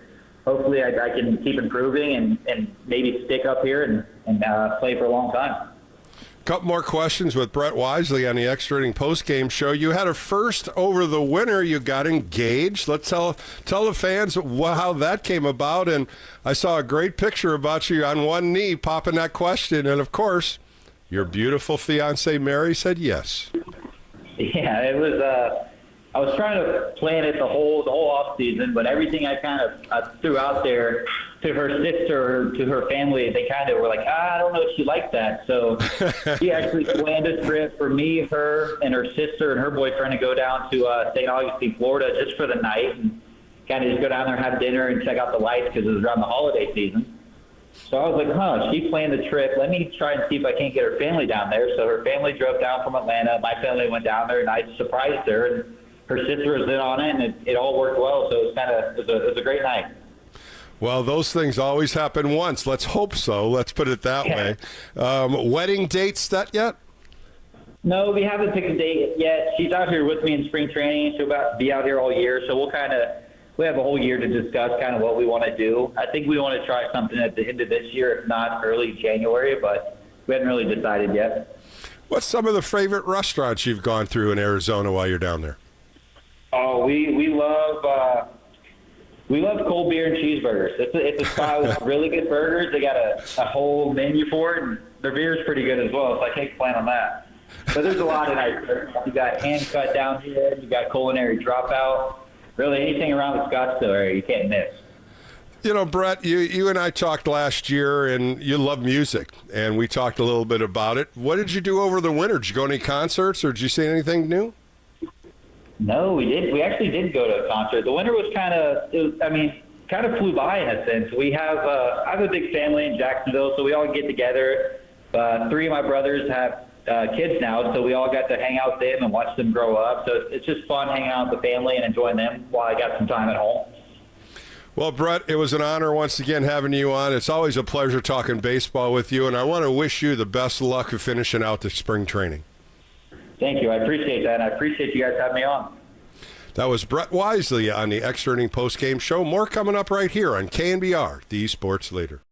hopefully I can keep improving and maybe stick up here and play for a long time. Couple more questions with Brett Wisely on the Extra Inning postgame show. You had a first over the winter. You got engaged. Let's tell the fans how that came about. And I saw a great picture about you on one knee popping that question. And, of course, your beautiful fiancée, Mary, said yes. Yeah, it was I was trying to plan it the whole off season, but everything I kind of threw out there to her sister, to her family, they kind of were like, I don't know if she liked that. So she actually planned a trip for me, her, and her sister and her boyfriend to go down to St. Augustine, Florida, just for the night, and kind of just go down there, have dinner, and check out the lights because it was around the holiday season. So I was like, she planned the trip. Let me try and see if I can't get her family down there. So her family drove down from Atlanta. My family went down there, and I surprised her. And her sister was in on it, and it all worked well. So it was a great night. Well, those things always happen once. Let's hope so. Let's put it that way. Wedding date set yet? No, we haven't picked a date yet. She's out here with me in spring training. She'll be out here all year. So we have a whole year to discuss kind of what we want to do. I think we want to try something at the end of this year, if not early January, but we haven't really decided yet. What's some of the favorite restaurants you've gone through in Arizona while you're down there? Oh, we love cold beer and cheeseburgers. It's a spot with really good burgers. They got a whole menu for it, and their beer is pretty good as well, so I can't complain on that. But there's a lot of nice burgers. You got hand cut down here. You got culinary dropout. Really, anything around the Scottsdale area you can't miss. You know, Brett, you and I talked last year, and you love music, and we talked a little bit about it. What did you do over the winter? Did you go to any concerts, or did you see anything new? No, we did. We actually did go to a concert. The winter was kind of flew by in a sense. I have a big family in Jacksonville, so we all get together. 3 of my brothers have kids now, so we all got to hang out with them and watch them grow up. So it's just fun hanging out with the family and enjoying them while I got some time at home. Well, Brett, it was an honor once again having you on. It's always a pleasure talking baseball with you, and I want to wish you the best of luck of finishing out the spring training. Thank you. I appreciate that, and I appreciate you guys having me on. That was Brett Wisely on the Extra Inning postgame show. More coming up right here on KNBR, the Sports Leader.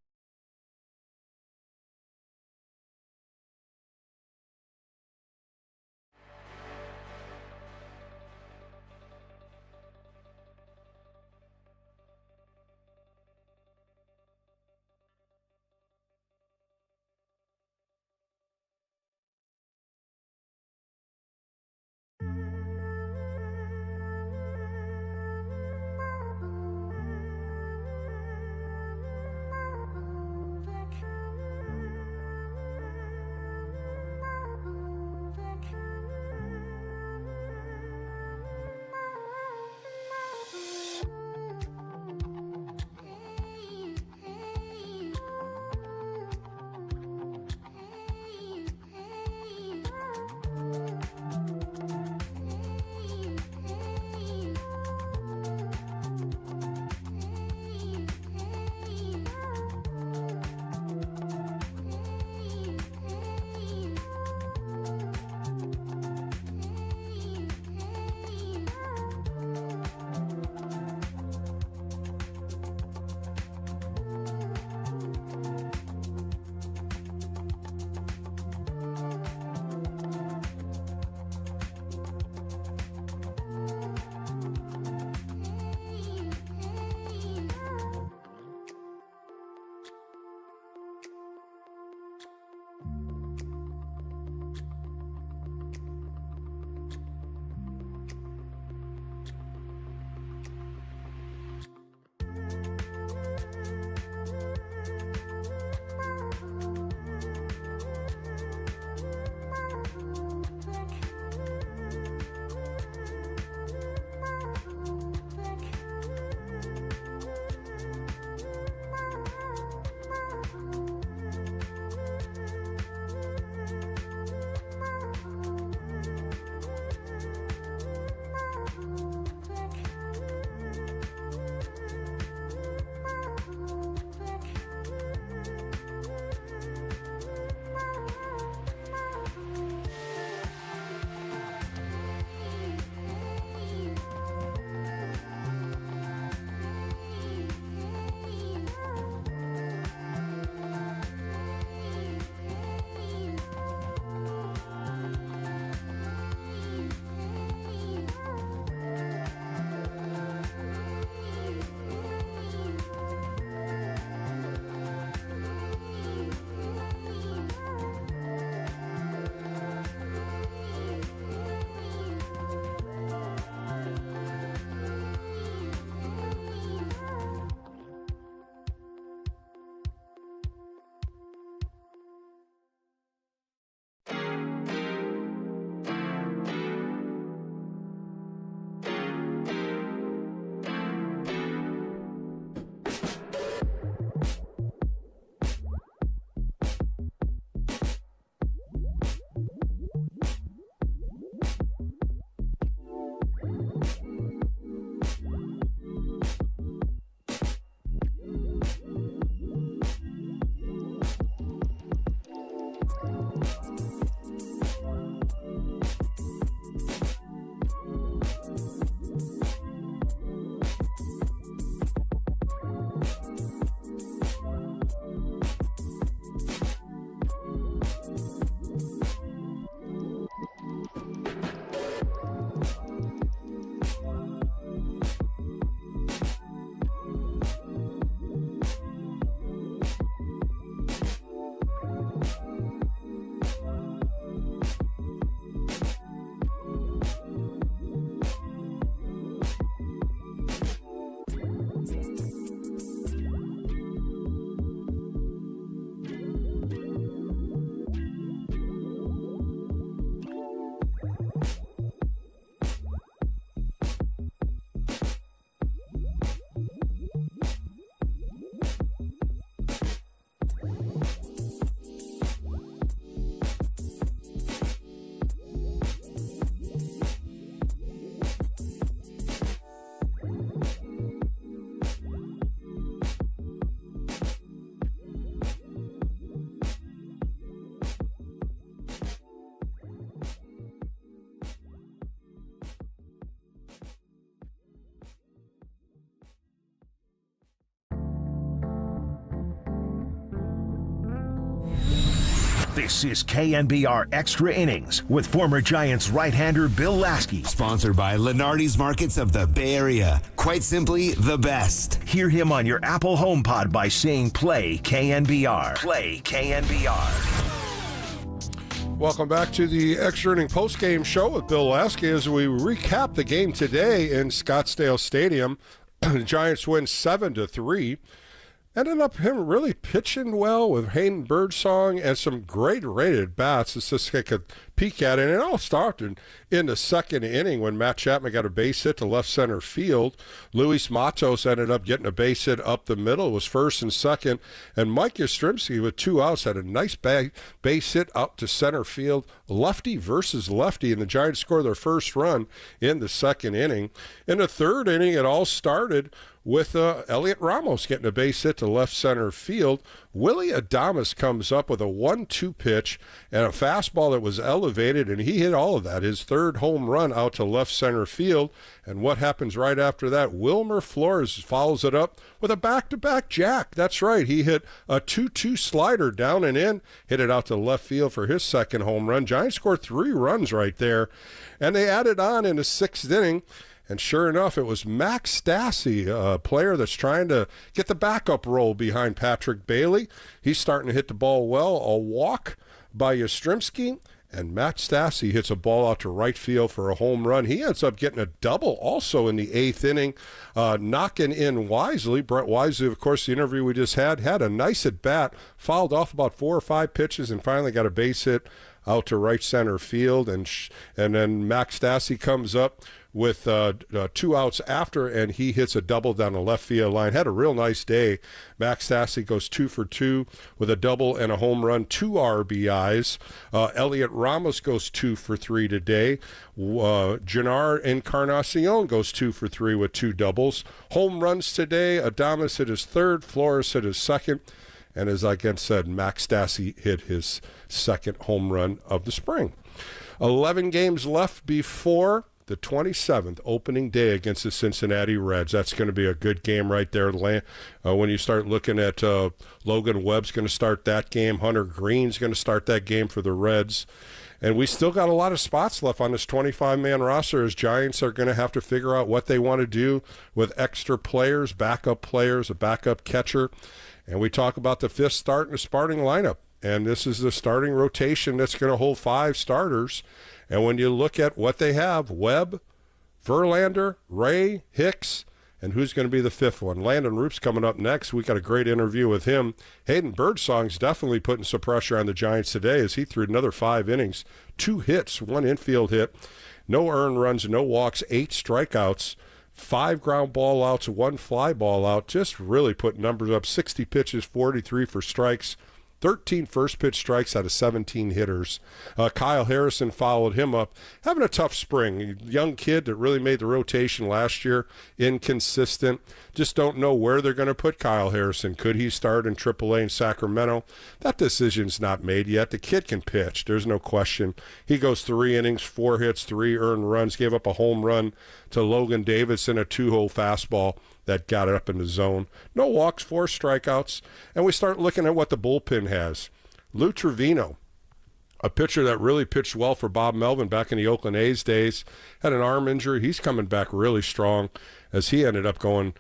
This is KNBR Extra Innings with former Giants right-hander Bill Laskey. Sponsored by Lenardi's Markets of the Bay Area. Quite simply, the best. Hear him on your Apple HomePod by saying play KNBR. Play KNBR. Welcome back to the Extra Inning Postgame Show with Bill Laskey as we recap the game today in Scottsdale Stadium. The Giants win 7-3. Ended up him really pitching well with Hayden Birdsong and some great rated bats. Let's just take a peek at it. And it all started in the second inning when Matt Chapman got a base hit to left center field. Luis Matos ended up getting a base hit up the middle. It was first and second. And Mike Yastrzemski with 2 outs had a nice base hit up to center field. Lefty versus lefty. And the Giants scored their first run in the second inning. In the third inning, it all started with Elliot Ramos getting a base hit to left center field. Willie Adames comes up with a 1-2 pitch and a fastball that was elevated, and he hit all of that. His third home run out to left center field. And what happens right after that? Wilmer Flores follows it up with a back-to-back jack. That's right. He hit a 2-2 slider down and in, hit it out to left field for his second home run. Giants scored 3 runs right there, and they added on in the sixth inning. And sure enough, it was Max Stassi, a player that's trying to get the backup role behind Patrick Bailey. He's starting to hit the ball well. A walk by Yastrzemski, and Matt Stassi hits a ball out to right field for a home run. He ends up getting a double also in the eighth inning, knocking in Wisely. Brett Wisely, of course, the interview we just had a nice at-bat, fouled off about 4 or 5 pitches, and finally got a base hit out to right center field. And then Max Stassi comes up with 2 outs after, and he hits a double down the left field line. Had a real nice day. Max Stassi goes 2 for 2 with a double and a home run, 2 RBIs. Elliot Ramos goes 2 for 3 today. Jannar Encarnacion goes 2 for 3 with 2 doubles. Home runs today. Adames hit his third. Flores hit his second. And as I again said, Max Stassi hit his second home run of the spring. 11 games left before the 27th opening day against the Cincinnati Reds. That's going to be a good game right there. When you start looking at Logan Webb's going to start that game. Hunter Green's going to start that game for the Reds. And we still got a lot of spots left on this 25-man roster as Giants are going to have to figure out what they want to do with extra players, a backup catcher. And we talk about the 5th start in the starting lineup. And this is the starting rotation that's going to hold 5 starters. And when you look at what they have, Webb, Verlander, Ray, Hicks, and who's going to be the 5th one? Landon Roop's coming up next. We got a great interview with him. Hayden Birdsong's definitely putting some pressure on the Giants today as he threw another 5 innings, 2 hits, 1 infield hit, no earned runs, no walks, 8 strikeouts, 5 ground ball outs, 1 fly ball out, just really put numbers up. 60 pitches, 43 for strikes, 13 first pitch strikes out of 17 hitters. Kyle Harrison followed him up, having a tough spring. A young kid that really made the rotation last year, inconsistent. Just don't know where they're going to put Kyle Harrison. Could he start in AAA in Sacramento? That decision's not made yet. The kid can pitch. There's no question. He goes 3 innings, 4 hits, 3 earned runs, gave up a home run to Logan Davis in a 2-hole fastball that got it up in the zone. No walks, 4 strikeouts. And we start looking at what the bullpen has. Lou Trevino, a pitcher that really pitched well for Bob Melvin back in the Oakland A's days, had an arm injury. He's coming back really strong as he ended up going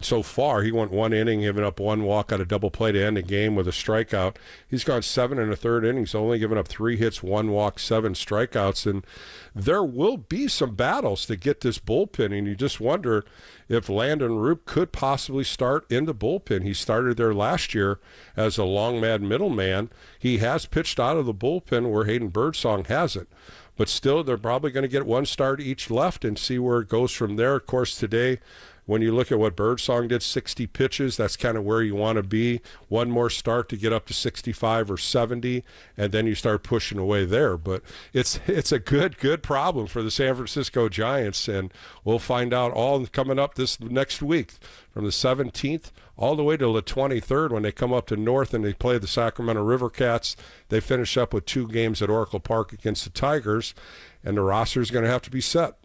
so far. He went 1 inning, giving up 1 walk out of double play to end the game with a strikeout. He's gone 7 1/3 innings, only given up 3 hits, 1 walk, 7 strikeouts. And there will be some battles to get this bullpen, and you just wonder if Landon Roop could possibly start in the bullpen. He started there last year as a long man middleman. He has pitched out of the bullpen where Hayden Birdsong hasn't. But still, they're probably going to get 1 start each left and see where it goes from there. Of course, today, when you look at what Birdsong did, 60 pitches, that's kind of where you want to be. 1 more start to get up to 65 or 70, and then you start pushing away there. But it's a good problem for the San Francisco Giants, and we'll find out all coming up this next week from the 17th all the way to the 23rd when they come up to North and they play the Sacramento River Cats. They finish up with 2 games at Oracle Park against the Tigers, and the roster is going to have to be set.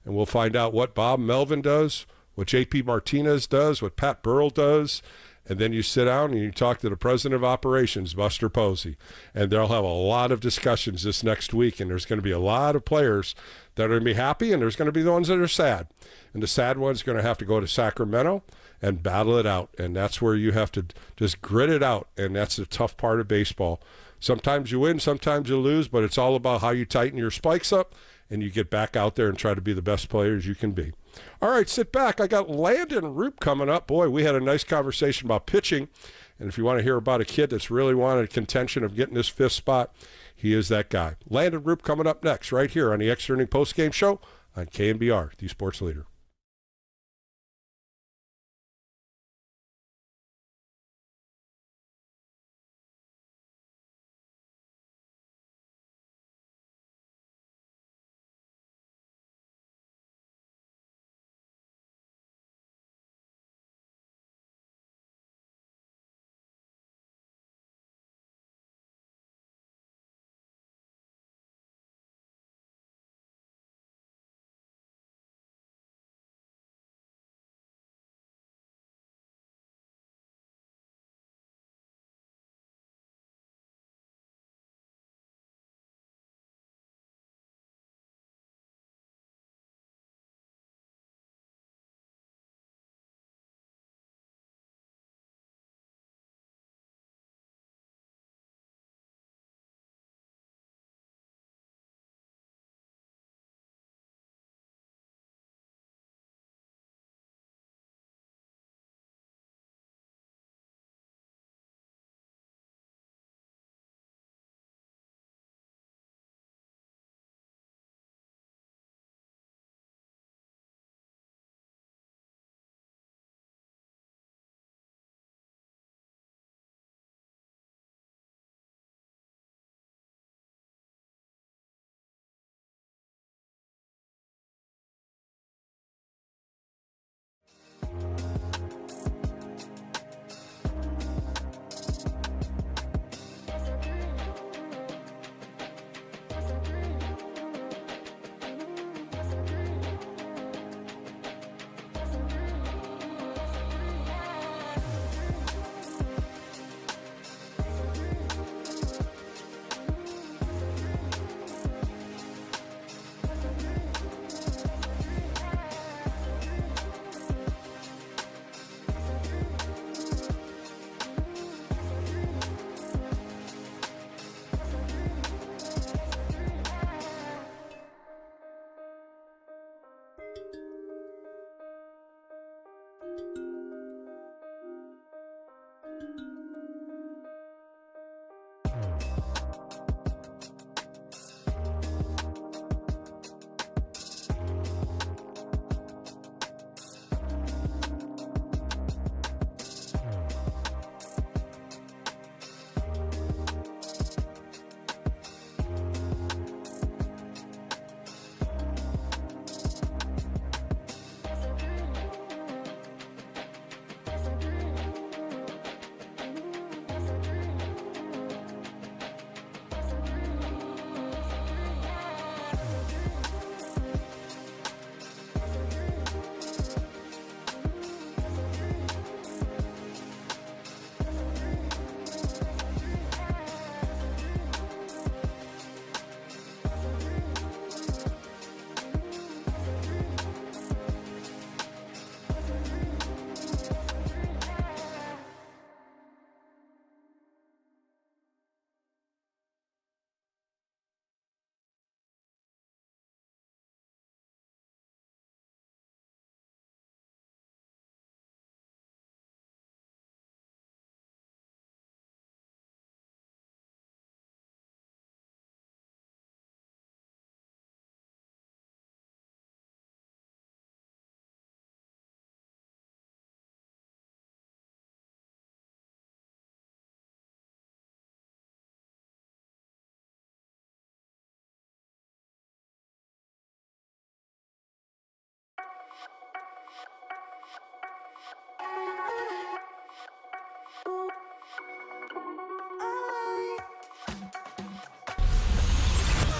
And we'll find out what Bob Melvin does, what J.P. Martinez does, what Pat Burrell does, and then you sit down and you talk to the president of operations, Buster Posey, and they'll have a lot of discussions this next week, and there's going to be a lot of players that are going to be happy, and there's going to be the ones that are sad. And the sad one's going to have to go to Sacramento and battle it out, and that's where you have to just grit it out, and that's the tough part of baseball. Sometimes you win, sometimes you lose, but it's all about how you tighten your spikes up and you get back out there and try to be the best players you can be. All right, sit back. I got Landon Roop coming up. Boy, we had a nice conversation about pitching. And if you want to hear about a kid that's really wanted contention of getting this 5th spot, he is that guy. Landon Roop coming up next right here on the Extra Inning Postgame Show on KNBR, the Sports Leader.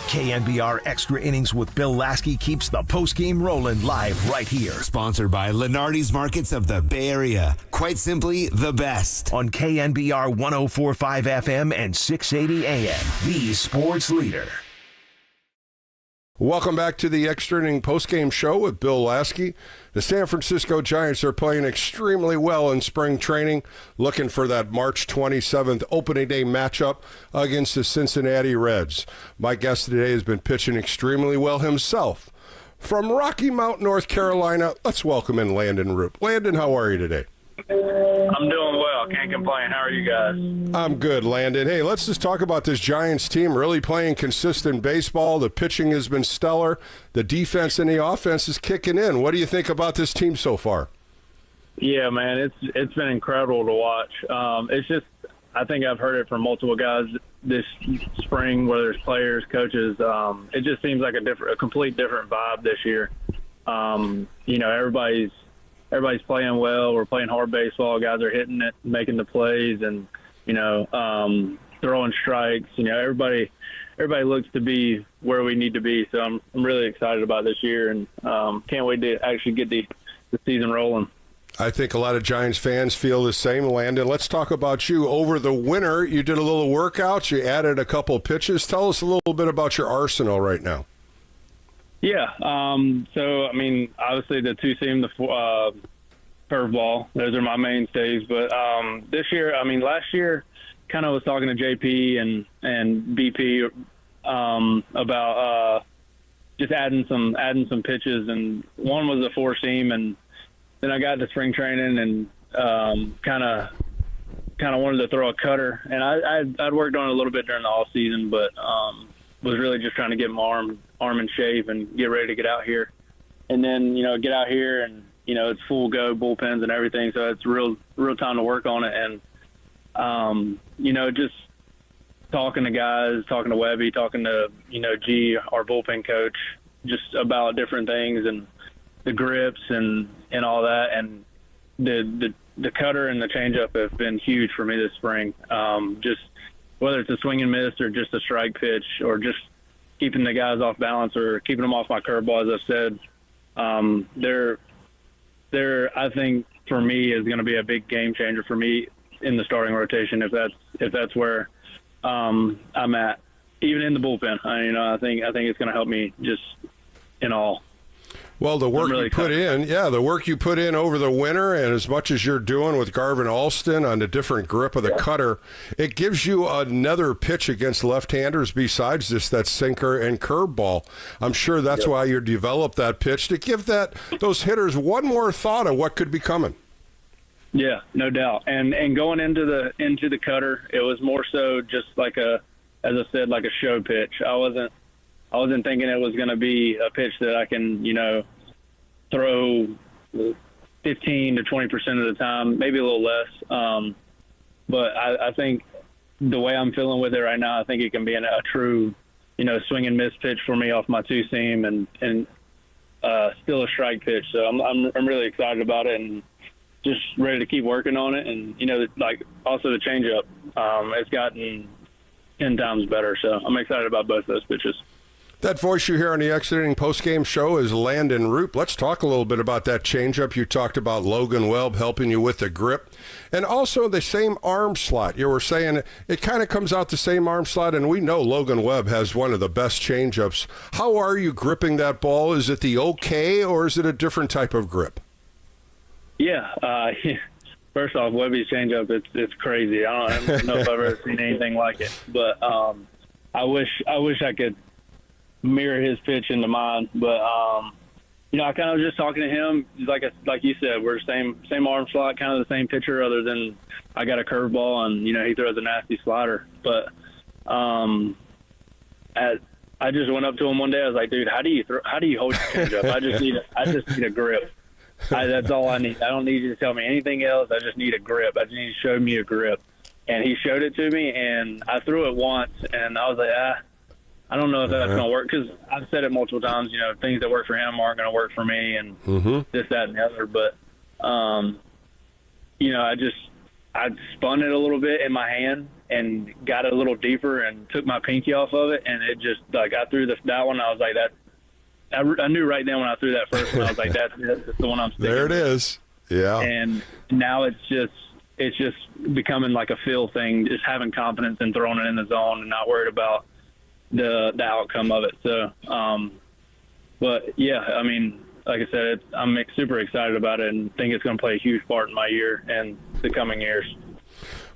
KNBR Extra Innings with Bill Laskey keeps the postgame rolling live right here. Sponsored by Lenardi's Markets of the Bay Area. Quite simply, the best. On KNBR 104.5 FM and 680 AM, the sports leader. Welcome back to the Extra Inning postgame show with Bill Laskey. The San Francisco Giants are playing extremely well in spring training, looking for that March 27th opening day matchup against the Cincinnati Reds. My guest today has been pitching extremely well himself. From Rocky Mount, North Carolina, let's welcome in Landon Roop. Landon, how are you today? I'm doing well. Can't complain. How are you guys? I'm good, Landon. Hey, let's just talk about this Giants team really playing consistent baseball. The pitching has been stellar. The defense and the offense is kicking in. What do you think about this team so far? Yeah, man, it's been incredible to watch. It's just, I think I've heard it from multiple guys this spring, whether it's players, coaches. It just seems like a complete different vibe this year. Everybody's playing well. We're playing hard baseball. Guys are hitting it, making the plays, and throwing strikes. Everybody looks to be where we need to be. So I'm really excited about this year, and can't wait to actually get the season rolling. I think a lot of Giants fans feel the same, Landon. Let's talk about you. Over the winter, you did a little workouts. You added a couple pitches. Tell us a little bit about your arsenal right now. Yeah. Obviously the two-seam, the curveball, those are my mainstays. But this year, last year, kind of was talking to JP and BP about just adding some pitches, and one was a four-seam, and then I got to spring training and kind of wanted to throw a cutter, and I'd worked on it a little bit during the off season, but was really just trying to get my arm in shape and get ready to get out here. And then, get out here and, it's full go, bullpens and everything. So it's real time to work on it. And, just talking to guys, talking to Webby, talking to, G, our bullpen coach, just about different things and the grips and all that. And the cutter and the changeup have been huge for me this spring. Just whether it's a swing and miss or just a strike pitch or just keeping the guys off balance or keeping them off my curveball, as I've said, they're I think for me is going to be a big game changer for me in the starting rotation if that's where I'm at, even in the bullpen. I think it's going to help me just in all. Well, the work you put in over the winter, and as much as you're doing with Garvin Alston on the different grip of the cutter, it gives you another pitch against left-handers besides just that sinker and curveball. I'm sure that's why you developed that pitch, to give those hitters one more thought of what could be coming. Yeah, no doubt. And going into the cutter, it was more so just like as I said, like a show pitch. I wasn't thinking it was going to be a pitch that I can, throw 15 to 20% of the time, maybe a little less. But I think the way I'm feeling with it right now, I think it can be a true, swing and miss pitch for me off my two-seam and still a strike pitch. So I'm really excited about it and just ready to keep working on it. And, also the changeup, it's gotten 10 times better. So I'm excited about both those pitches. That voice you hear on the Extra Inning postgame show is Landon Roop. Let's talk a little bit about that changeup. You talked about Logan Webb helping you with the grip and also the same arm slot. You were saying it kind of comes out the same arm slot, and we know Logan Webb has one of the best changeups. How are you gripping that ball? Is it the okay, or is it a different type of grip? Yeah. First off, Webby's changeup, it's crazy. I don't know if I've ever seen anything like it, but I wish I could mirror his pitch into mine, but I kind of was just talking to him, like you said, we're same arm slot, kind of the same pitcher, other than I got a curveball and he throws a nasty slider. But I just went up to him one day. I was like, dude, how do you hold your changeup? I just need a grip. That's all I need. I don't need you to tell me anything else. I just need a grip. I just need you to show me a grip. And he showed it to me, and I threw it once, and I was like, I don't know if that's going to work, because I've said it multiple times, things that work for him aren't going to work for me, and this, that, and the other. But I spun it a little bit in my hand and got it a little deeper and took my pinky off of it, and it just like I threw that one. I was like that. I knew right then when I threw that first one. I was like, that's the one I'm sticking There it with. is. Yeah. And now it's just becoming like a feel thing, just having confidence in throwing it in the zone and not worried about the outcome of it. So, but yeah, I mean, like I said, I'm super excited about it and think it's going to play a huge part in my year and the coming years.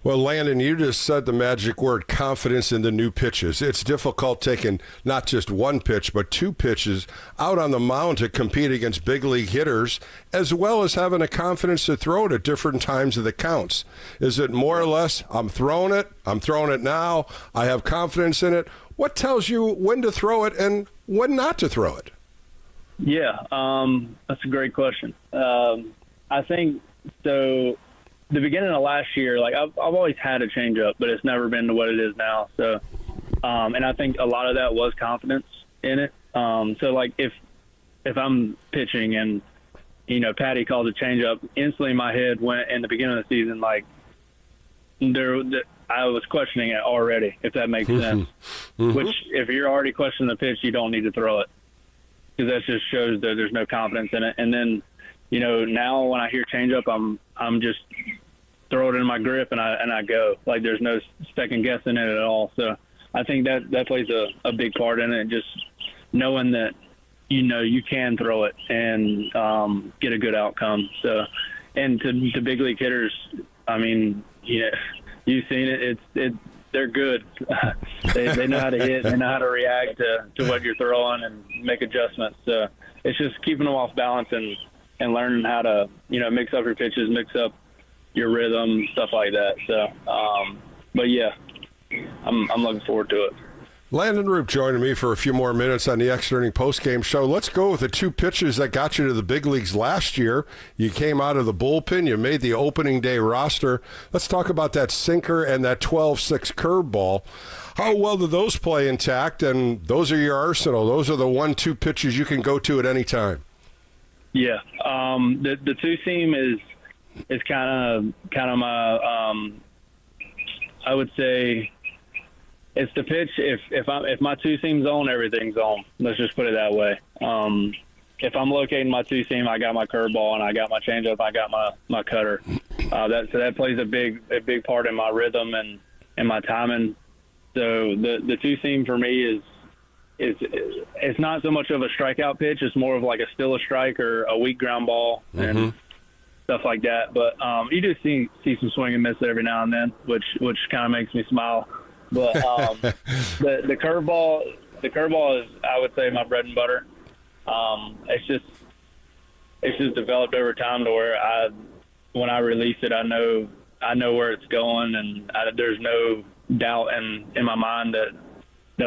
Well, Landon, you just said the magic word, confidence in the new pitches. It's difficult taking not just one pitch, but two pitches out on the mound to compete against big league hitters, as well as having a confidence to throw it at different times of the counts. Is it more or less, I'm throwing it now, I have confidence in it? What tells you when to throw it and when not to throw it? Yeah, that's a great question. I think so. The beginning of last year, like I've always had a changeup, but it's never been to what it is now. So, and I think a lot of that was confidence in it. So like if I'm pitching and Patty calls a changeup, instantly my head went in the beginning of the season like I was questioning it already, if that makes sense. Mm-hmm. Which if you're already questioning the pitch, you don't need to throw it because that just shows that there's no confidence in it. And then now when I hear changeup, I'm just throw it in my grip and I go. Like there's no second guessing it at all. So I think that plays a big part in it. Just knowing that you can throw it and get a good outcome. So, and to big league hitters, I mean, you've seen it. They're good. They know how to hit. They know how to react to what you're throwing and make adjustments. So it's just keeping them off balance and learning how to, mix up your pitches, mix up your rhythm, stuff like that. So, but yeah, I'm looking forward to it. Landon Roop joining me for a few more minutes on the Extra Inning postgame show. Let's go with the two pitches that got you to the big leagues last year. You came out of the bullpen. You made the opening day roster. Let's talk about that sinker and that 12-6 curveball. How well do those play intact? And those are your arsenal. Those are the 1-2 pitches you can go to at any time. Yeah, the two seam is kind of my I would say it's the pitch. If my two seam's on, everything's on. Let's just put it that way. If I'm locating my two seam, I got my curveball and I got my changeup. I got my cutter. That plays a big part in my rhythm and my timing. So the two seam for me is. It's not so much of a strikeout pitch. It's more of like a still a strike or a weak ground ball and stuff like that. But you do see some swing and miss every now and then, which kind of makes me smile. But the curveball is, I would say, my bread and butter. It's just developed over time to where when I release it, I know where it's going, and there's no doubt in my mind that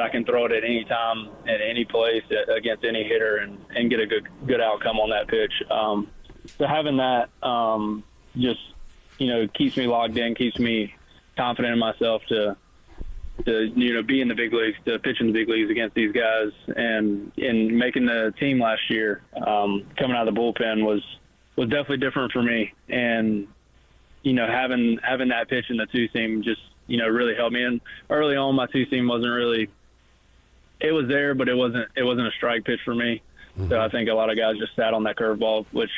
I can throw it at any time, at any place, against any hitter, and get a good outcome on that pitch. So having that just keeps me locked in, keeps me confident in myself to be in the big leagues, to pitch in the big leagues against these guys, and in making the team last year. Coming out of the bullpen was definitely different for me, and having that pitch in the two seam just really helped me. And early on, my two seam wasn't really. It was there, but it wasn't a strike pitch for me. Mm-hmm. So I think a lot of guys just sat on that curveball, which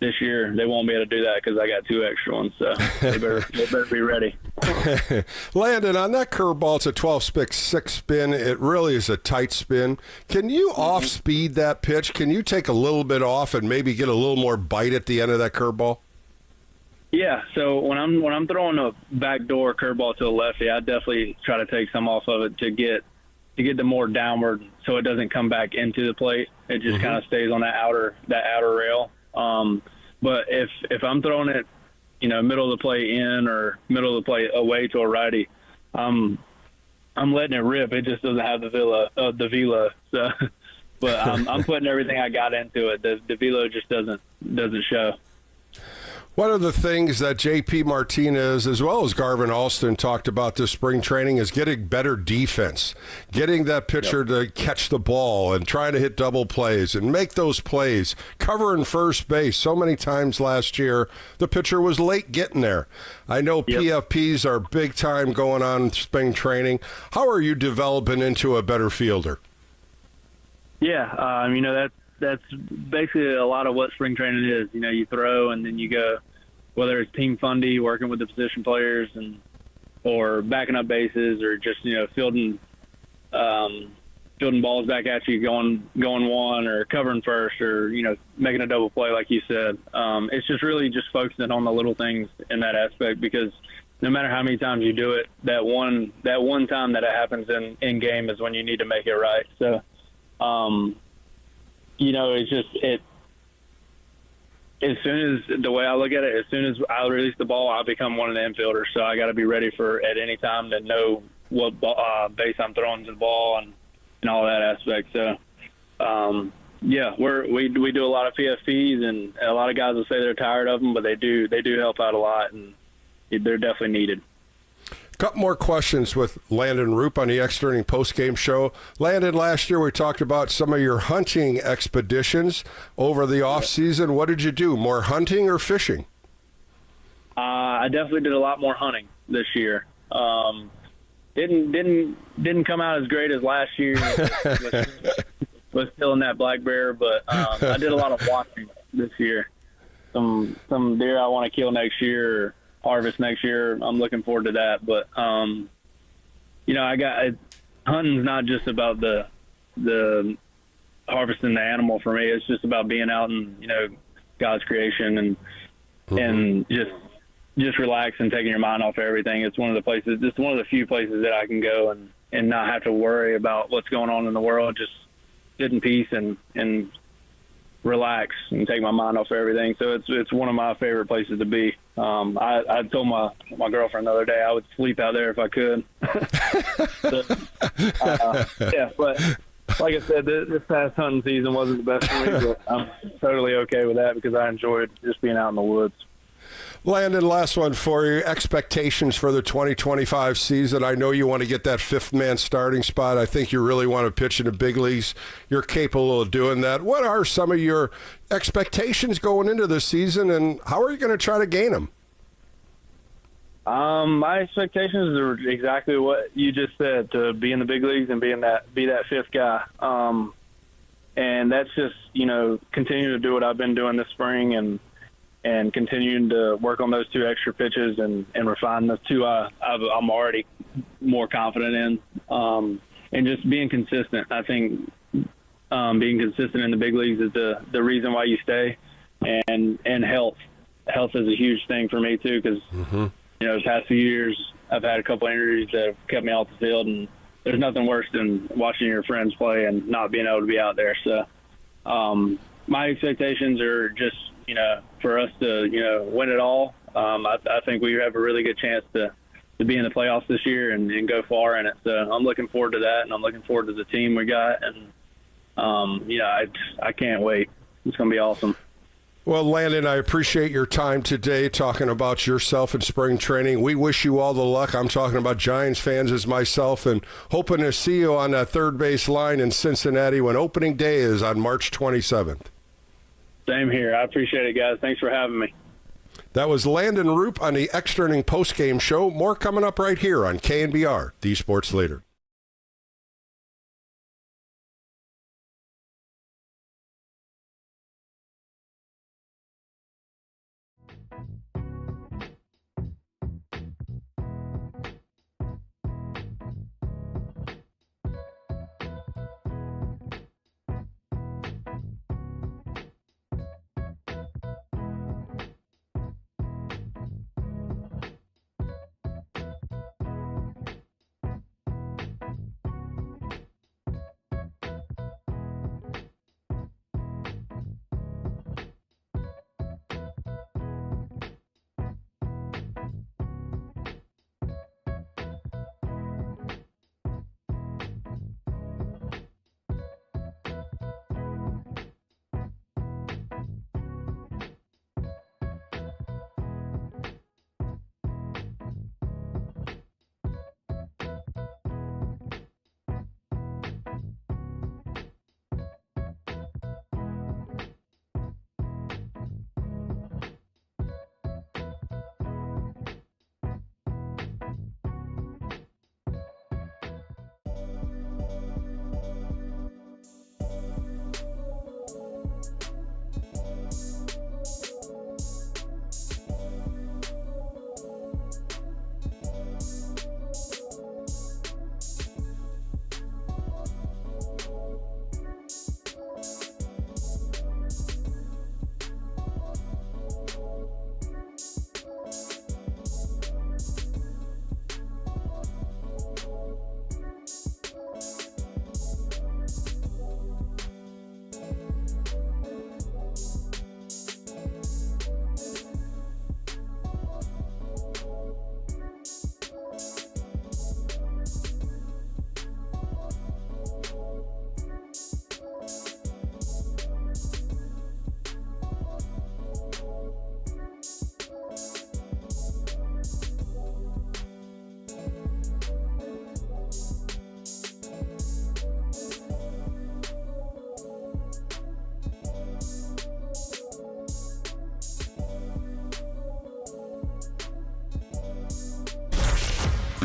this year they won't be able to do that because I got two extra ones. So they better be ready. Landon, on that curveball, it's a 12-6 spin. It really is a tight spin. Can you off-speed that pitch? Can you take a little bit off and maybe get a little more bite at the end of that curveball? Yeah, so when I'm throwing a backdoor curveball to a lefty, I definitely try to take some off of it to get the more downward, so it doesn't come back into the plate. It just kind of stays on that outer rail. But if I'm throwing it, middle of the plate in or middle of the plate away to a righty, I'm letting it rip. It just doesn't have the velo. So, but I'm putting everything I got into it. The velo just doesn't show. One of the things that J.P. Martinez as well as Garvin Alston talked about this spring training is getting better defense, getting that pitcher to catch the ball and trying to hit double plays and make those plays, covering first base. So many times last year, the pitcher was late getting there. I know PFPs are big time going on in spring training. How are you developing into a better fielder? Yeah, that's basically a lot of what spring training is. You throw and then you go, whether it's team fundy, working with the position players, or backing up bases, or just fielding balls back at you, going one, or covering first, or making a double play like you said. It's just really just focusing on the little things in that aspect, because no matter how many times you do it, that one time that it happens in game is when you need to make it right. So. It's just as soon as the way I look at it, as soon as I release the ball, I become one of the infielders. So I got to be ready for at any time to know what base I'm throwing to the ball and all that aspect. So, we do a lot of PFPs, and a lot of guys will say they're tired of them, but they do help out a lot, and they're definitely needed. Couple more questions with Landon Roop on the Extra Inning postgame show. Landon, last year we talked about some of your hunting expeditions over the off season. What did you do? More hunting or fishing? I definitely did a lot more hunting this year. Didn't come out as great as last year. was still in that black bear, but I did a lot of watching this year. Some deer I want to kill next year. Or harvest next year. I'm looking forward to that. But, hunting's not just about the harvesting the animal for me. It's just about being out in, God's creation and just relax and taking your mind off everything. It's one of the few places that I can go and not have to worry about what's going on in the world. Just sit in peace and relax and take my mind off everything. So it's one of my favorite places to be. I told my girlfriend the other day I would sleep out there if I could. But like I said, this past hunting season wasn't the best for me, but I'm totally okay with that because I enjoyed just being out in the woods. Landon, last one for you. Expectations for the 2025 season. I know you want to get that fifth-man starting spot. I think you really want to pitch in the big leagues. You're capable of doing that. What are some of your expectations going into this season, and how are you going to try to gain them? My expectations are exactly what you just said, to be in the big leagues and be that fifth guy. And that's just, continue to do what I've been doing this spring and continuing to work on those two extra pitches and refine those two I'm already more confident in. And just being consistent. I think being consistent in the big leagues is the reason why you stay. And health. Health is a huge thing for me too, because the past few years I've had a couple injuries that have kept me off the field, and there's nothing worse than watching your friends play and not being able to be out there. So my expectations are just, for us to, win it all. I think we have a really good chance to be in the playoffs this year and go far in it. So I'm looking forward to that, and I'm looking forward to the team we got. And, I can't wait. It's going to be awesome. Well, Landon, I appreciate your time today talking about yourself in spring training. We wish you all the luck. I'm talking about Giants fans as myself, and hoping to see you on that third base line in Cincinnati when opening day is on March 27th. Same here. I appreciate it, guys. Thanks for having me. That was Landon Roop on the Extra Inning postgame show. More coming up right here on KNBR, the sports leader.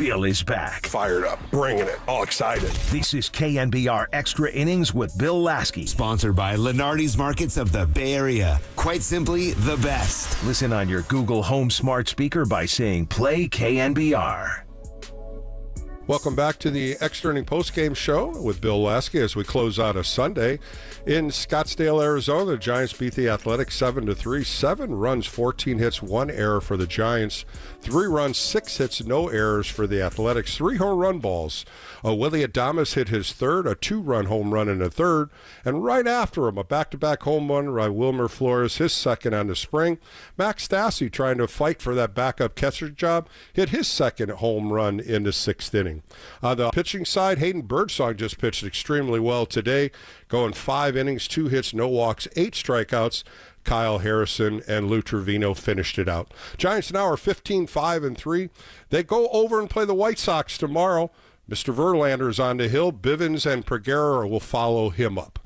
Bill is back. Fired up, bringing it, all excited. This is KNBR Extra Innings with Bill Laskey. Sponsored by Lenardi's Markets of the Bay Area. Quite simply, the best. Listen on your Google Home smart speaker by saying play KNBR. Welcome back to the Extra Inning Postgame Show with Bill Laskey as we close out a Sunday. In Scottsdale, Arizona, the Giants beat the Athletics 7-3. 7 runs, 14 hits, 1 error for the Giants. 3 runs, 6 hits, no errors for the Athletics. 3 home run balls. Willie Adames hit his third, a 2-run home run in the third. And right after him, a back-to-back home run by Wilmer Flores, his second on the spring. Max Stassi, trying to fight for that backup catcher job, hit his second home run in the 6th inning. On the pitching side, Hayden Birdsong just pitched extremely well today, going 5 innings, 2 hits, no walks, 8 strikeouts. Kyle Harrison and Lou Trevino finished it out. Giants now are 15-5-3. They go over and play the White Sox tomorrow. Mr. Verlander's on the hill. Bivens and Pereira will follow him up.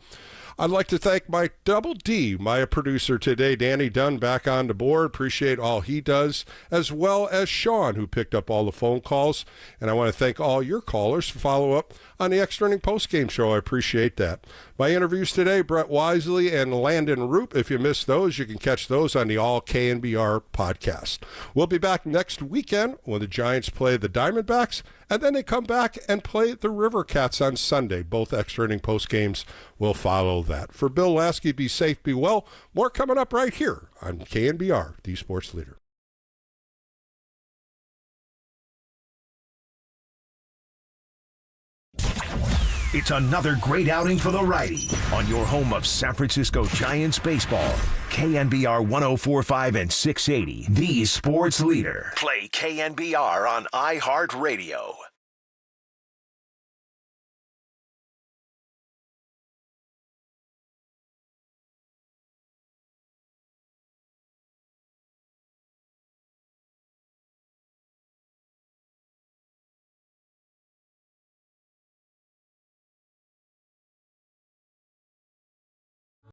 I'd like to thank my Double D, my producer today, Danny Dunn, back on the board. Appreciate all he does, as well as Sean, who picked up all the phone calls. And I want to thank all your callers for follow up on the Extra Inning Postgame Show. I appreciate that. My interviews today, Brett Wisely and Landon Roop. If you missed those, you can catch those on the All KNBR podcast. We'll be back next weekend when the Giants play the Diamondbacks, and then they come back and play the River Cats on Sunday. Both Extra Inning Postgames will follow that. For Bill Lasky, be safe, be well. More coming up right here on KNBR, the Sports Leader. It's another great outing for the righty on your home of San Francisco Giants baseball. KNBR 104.5 and 680, the Sports Leader. Play KNBR on iHeartRadio.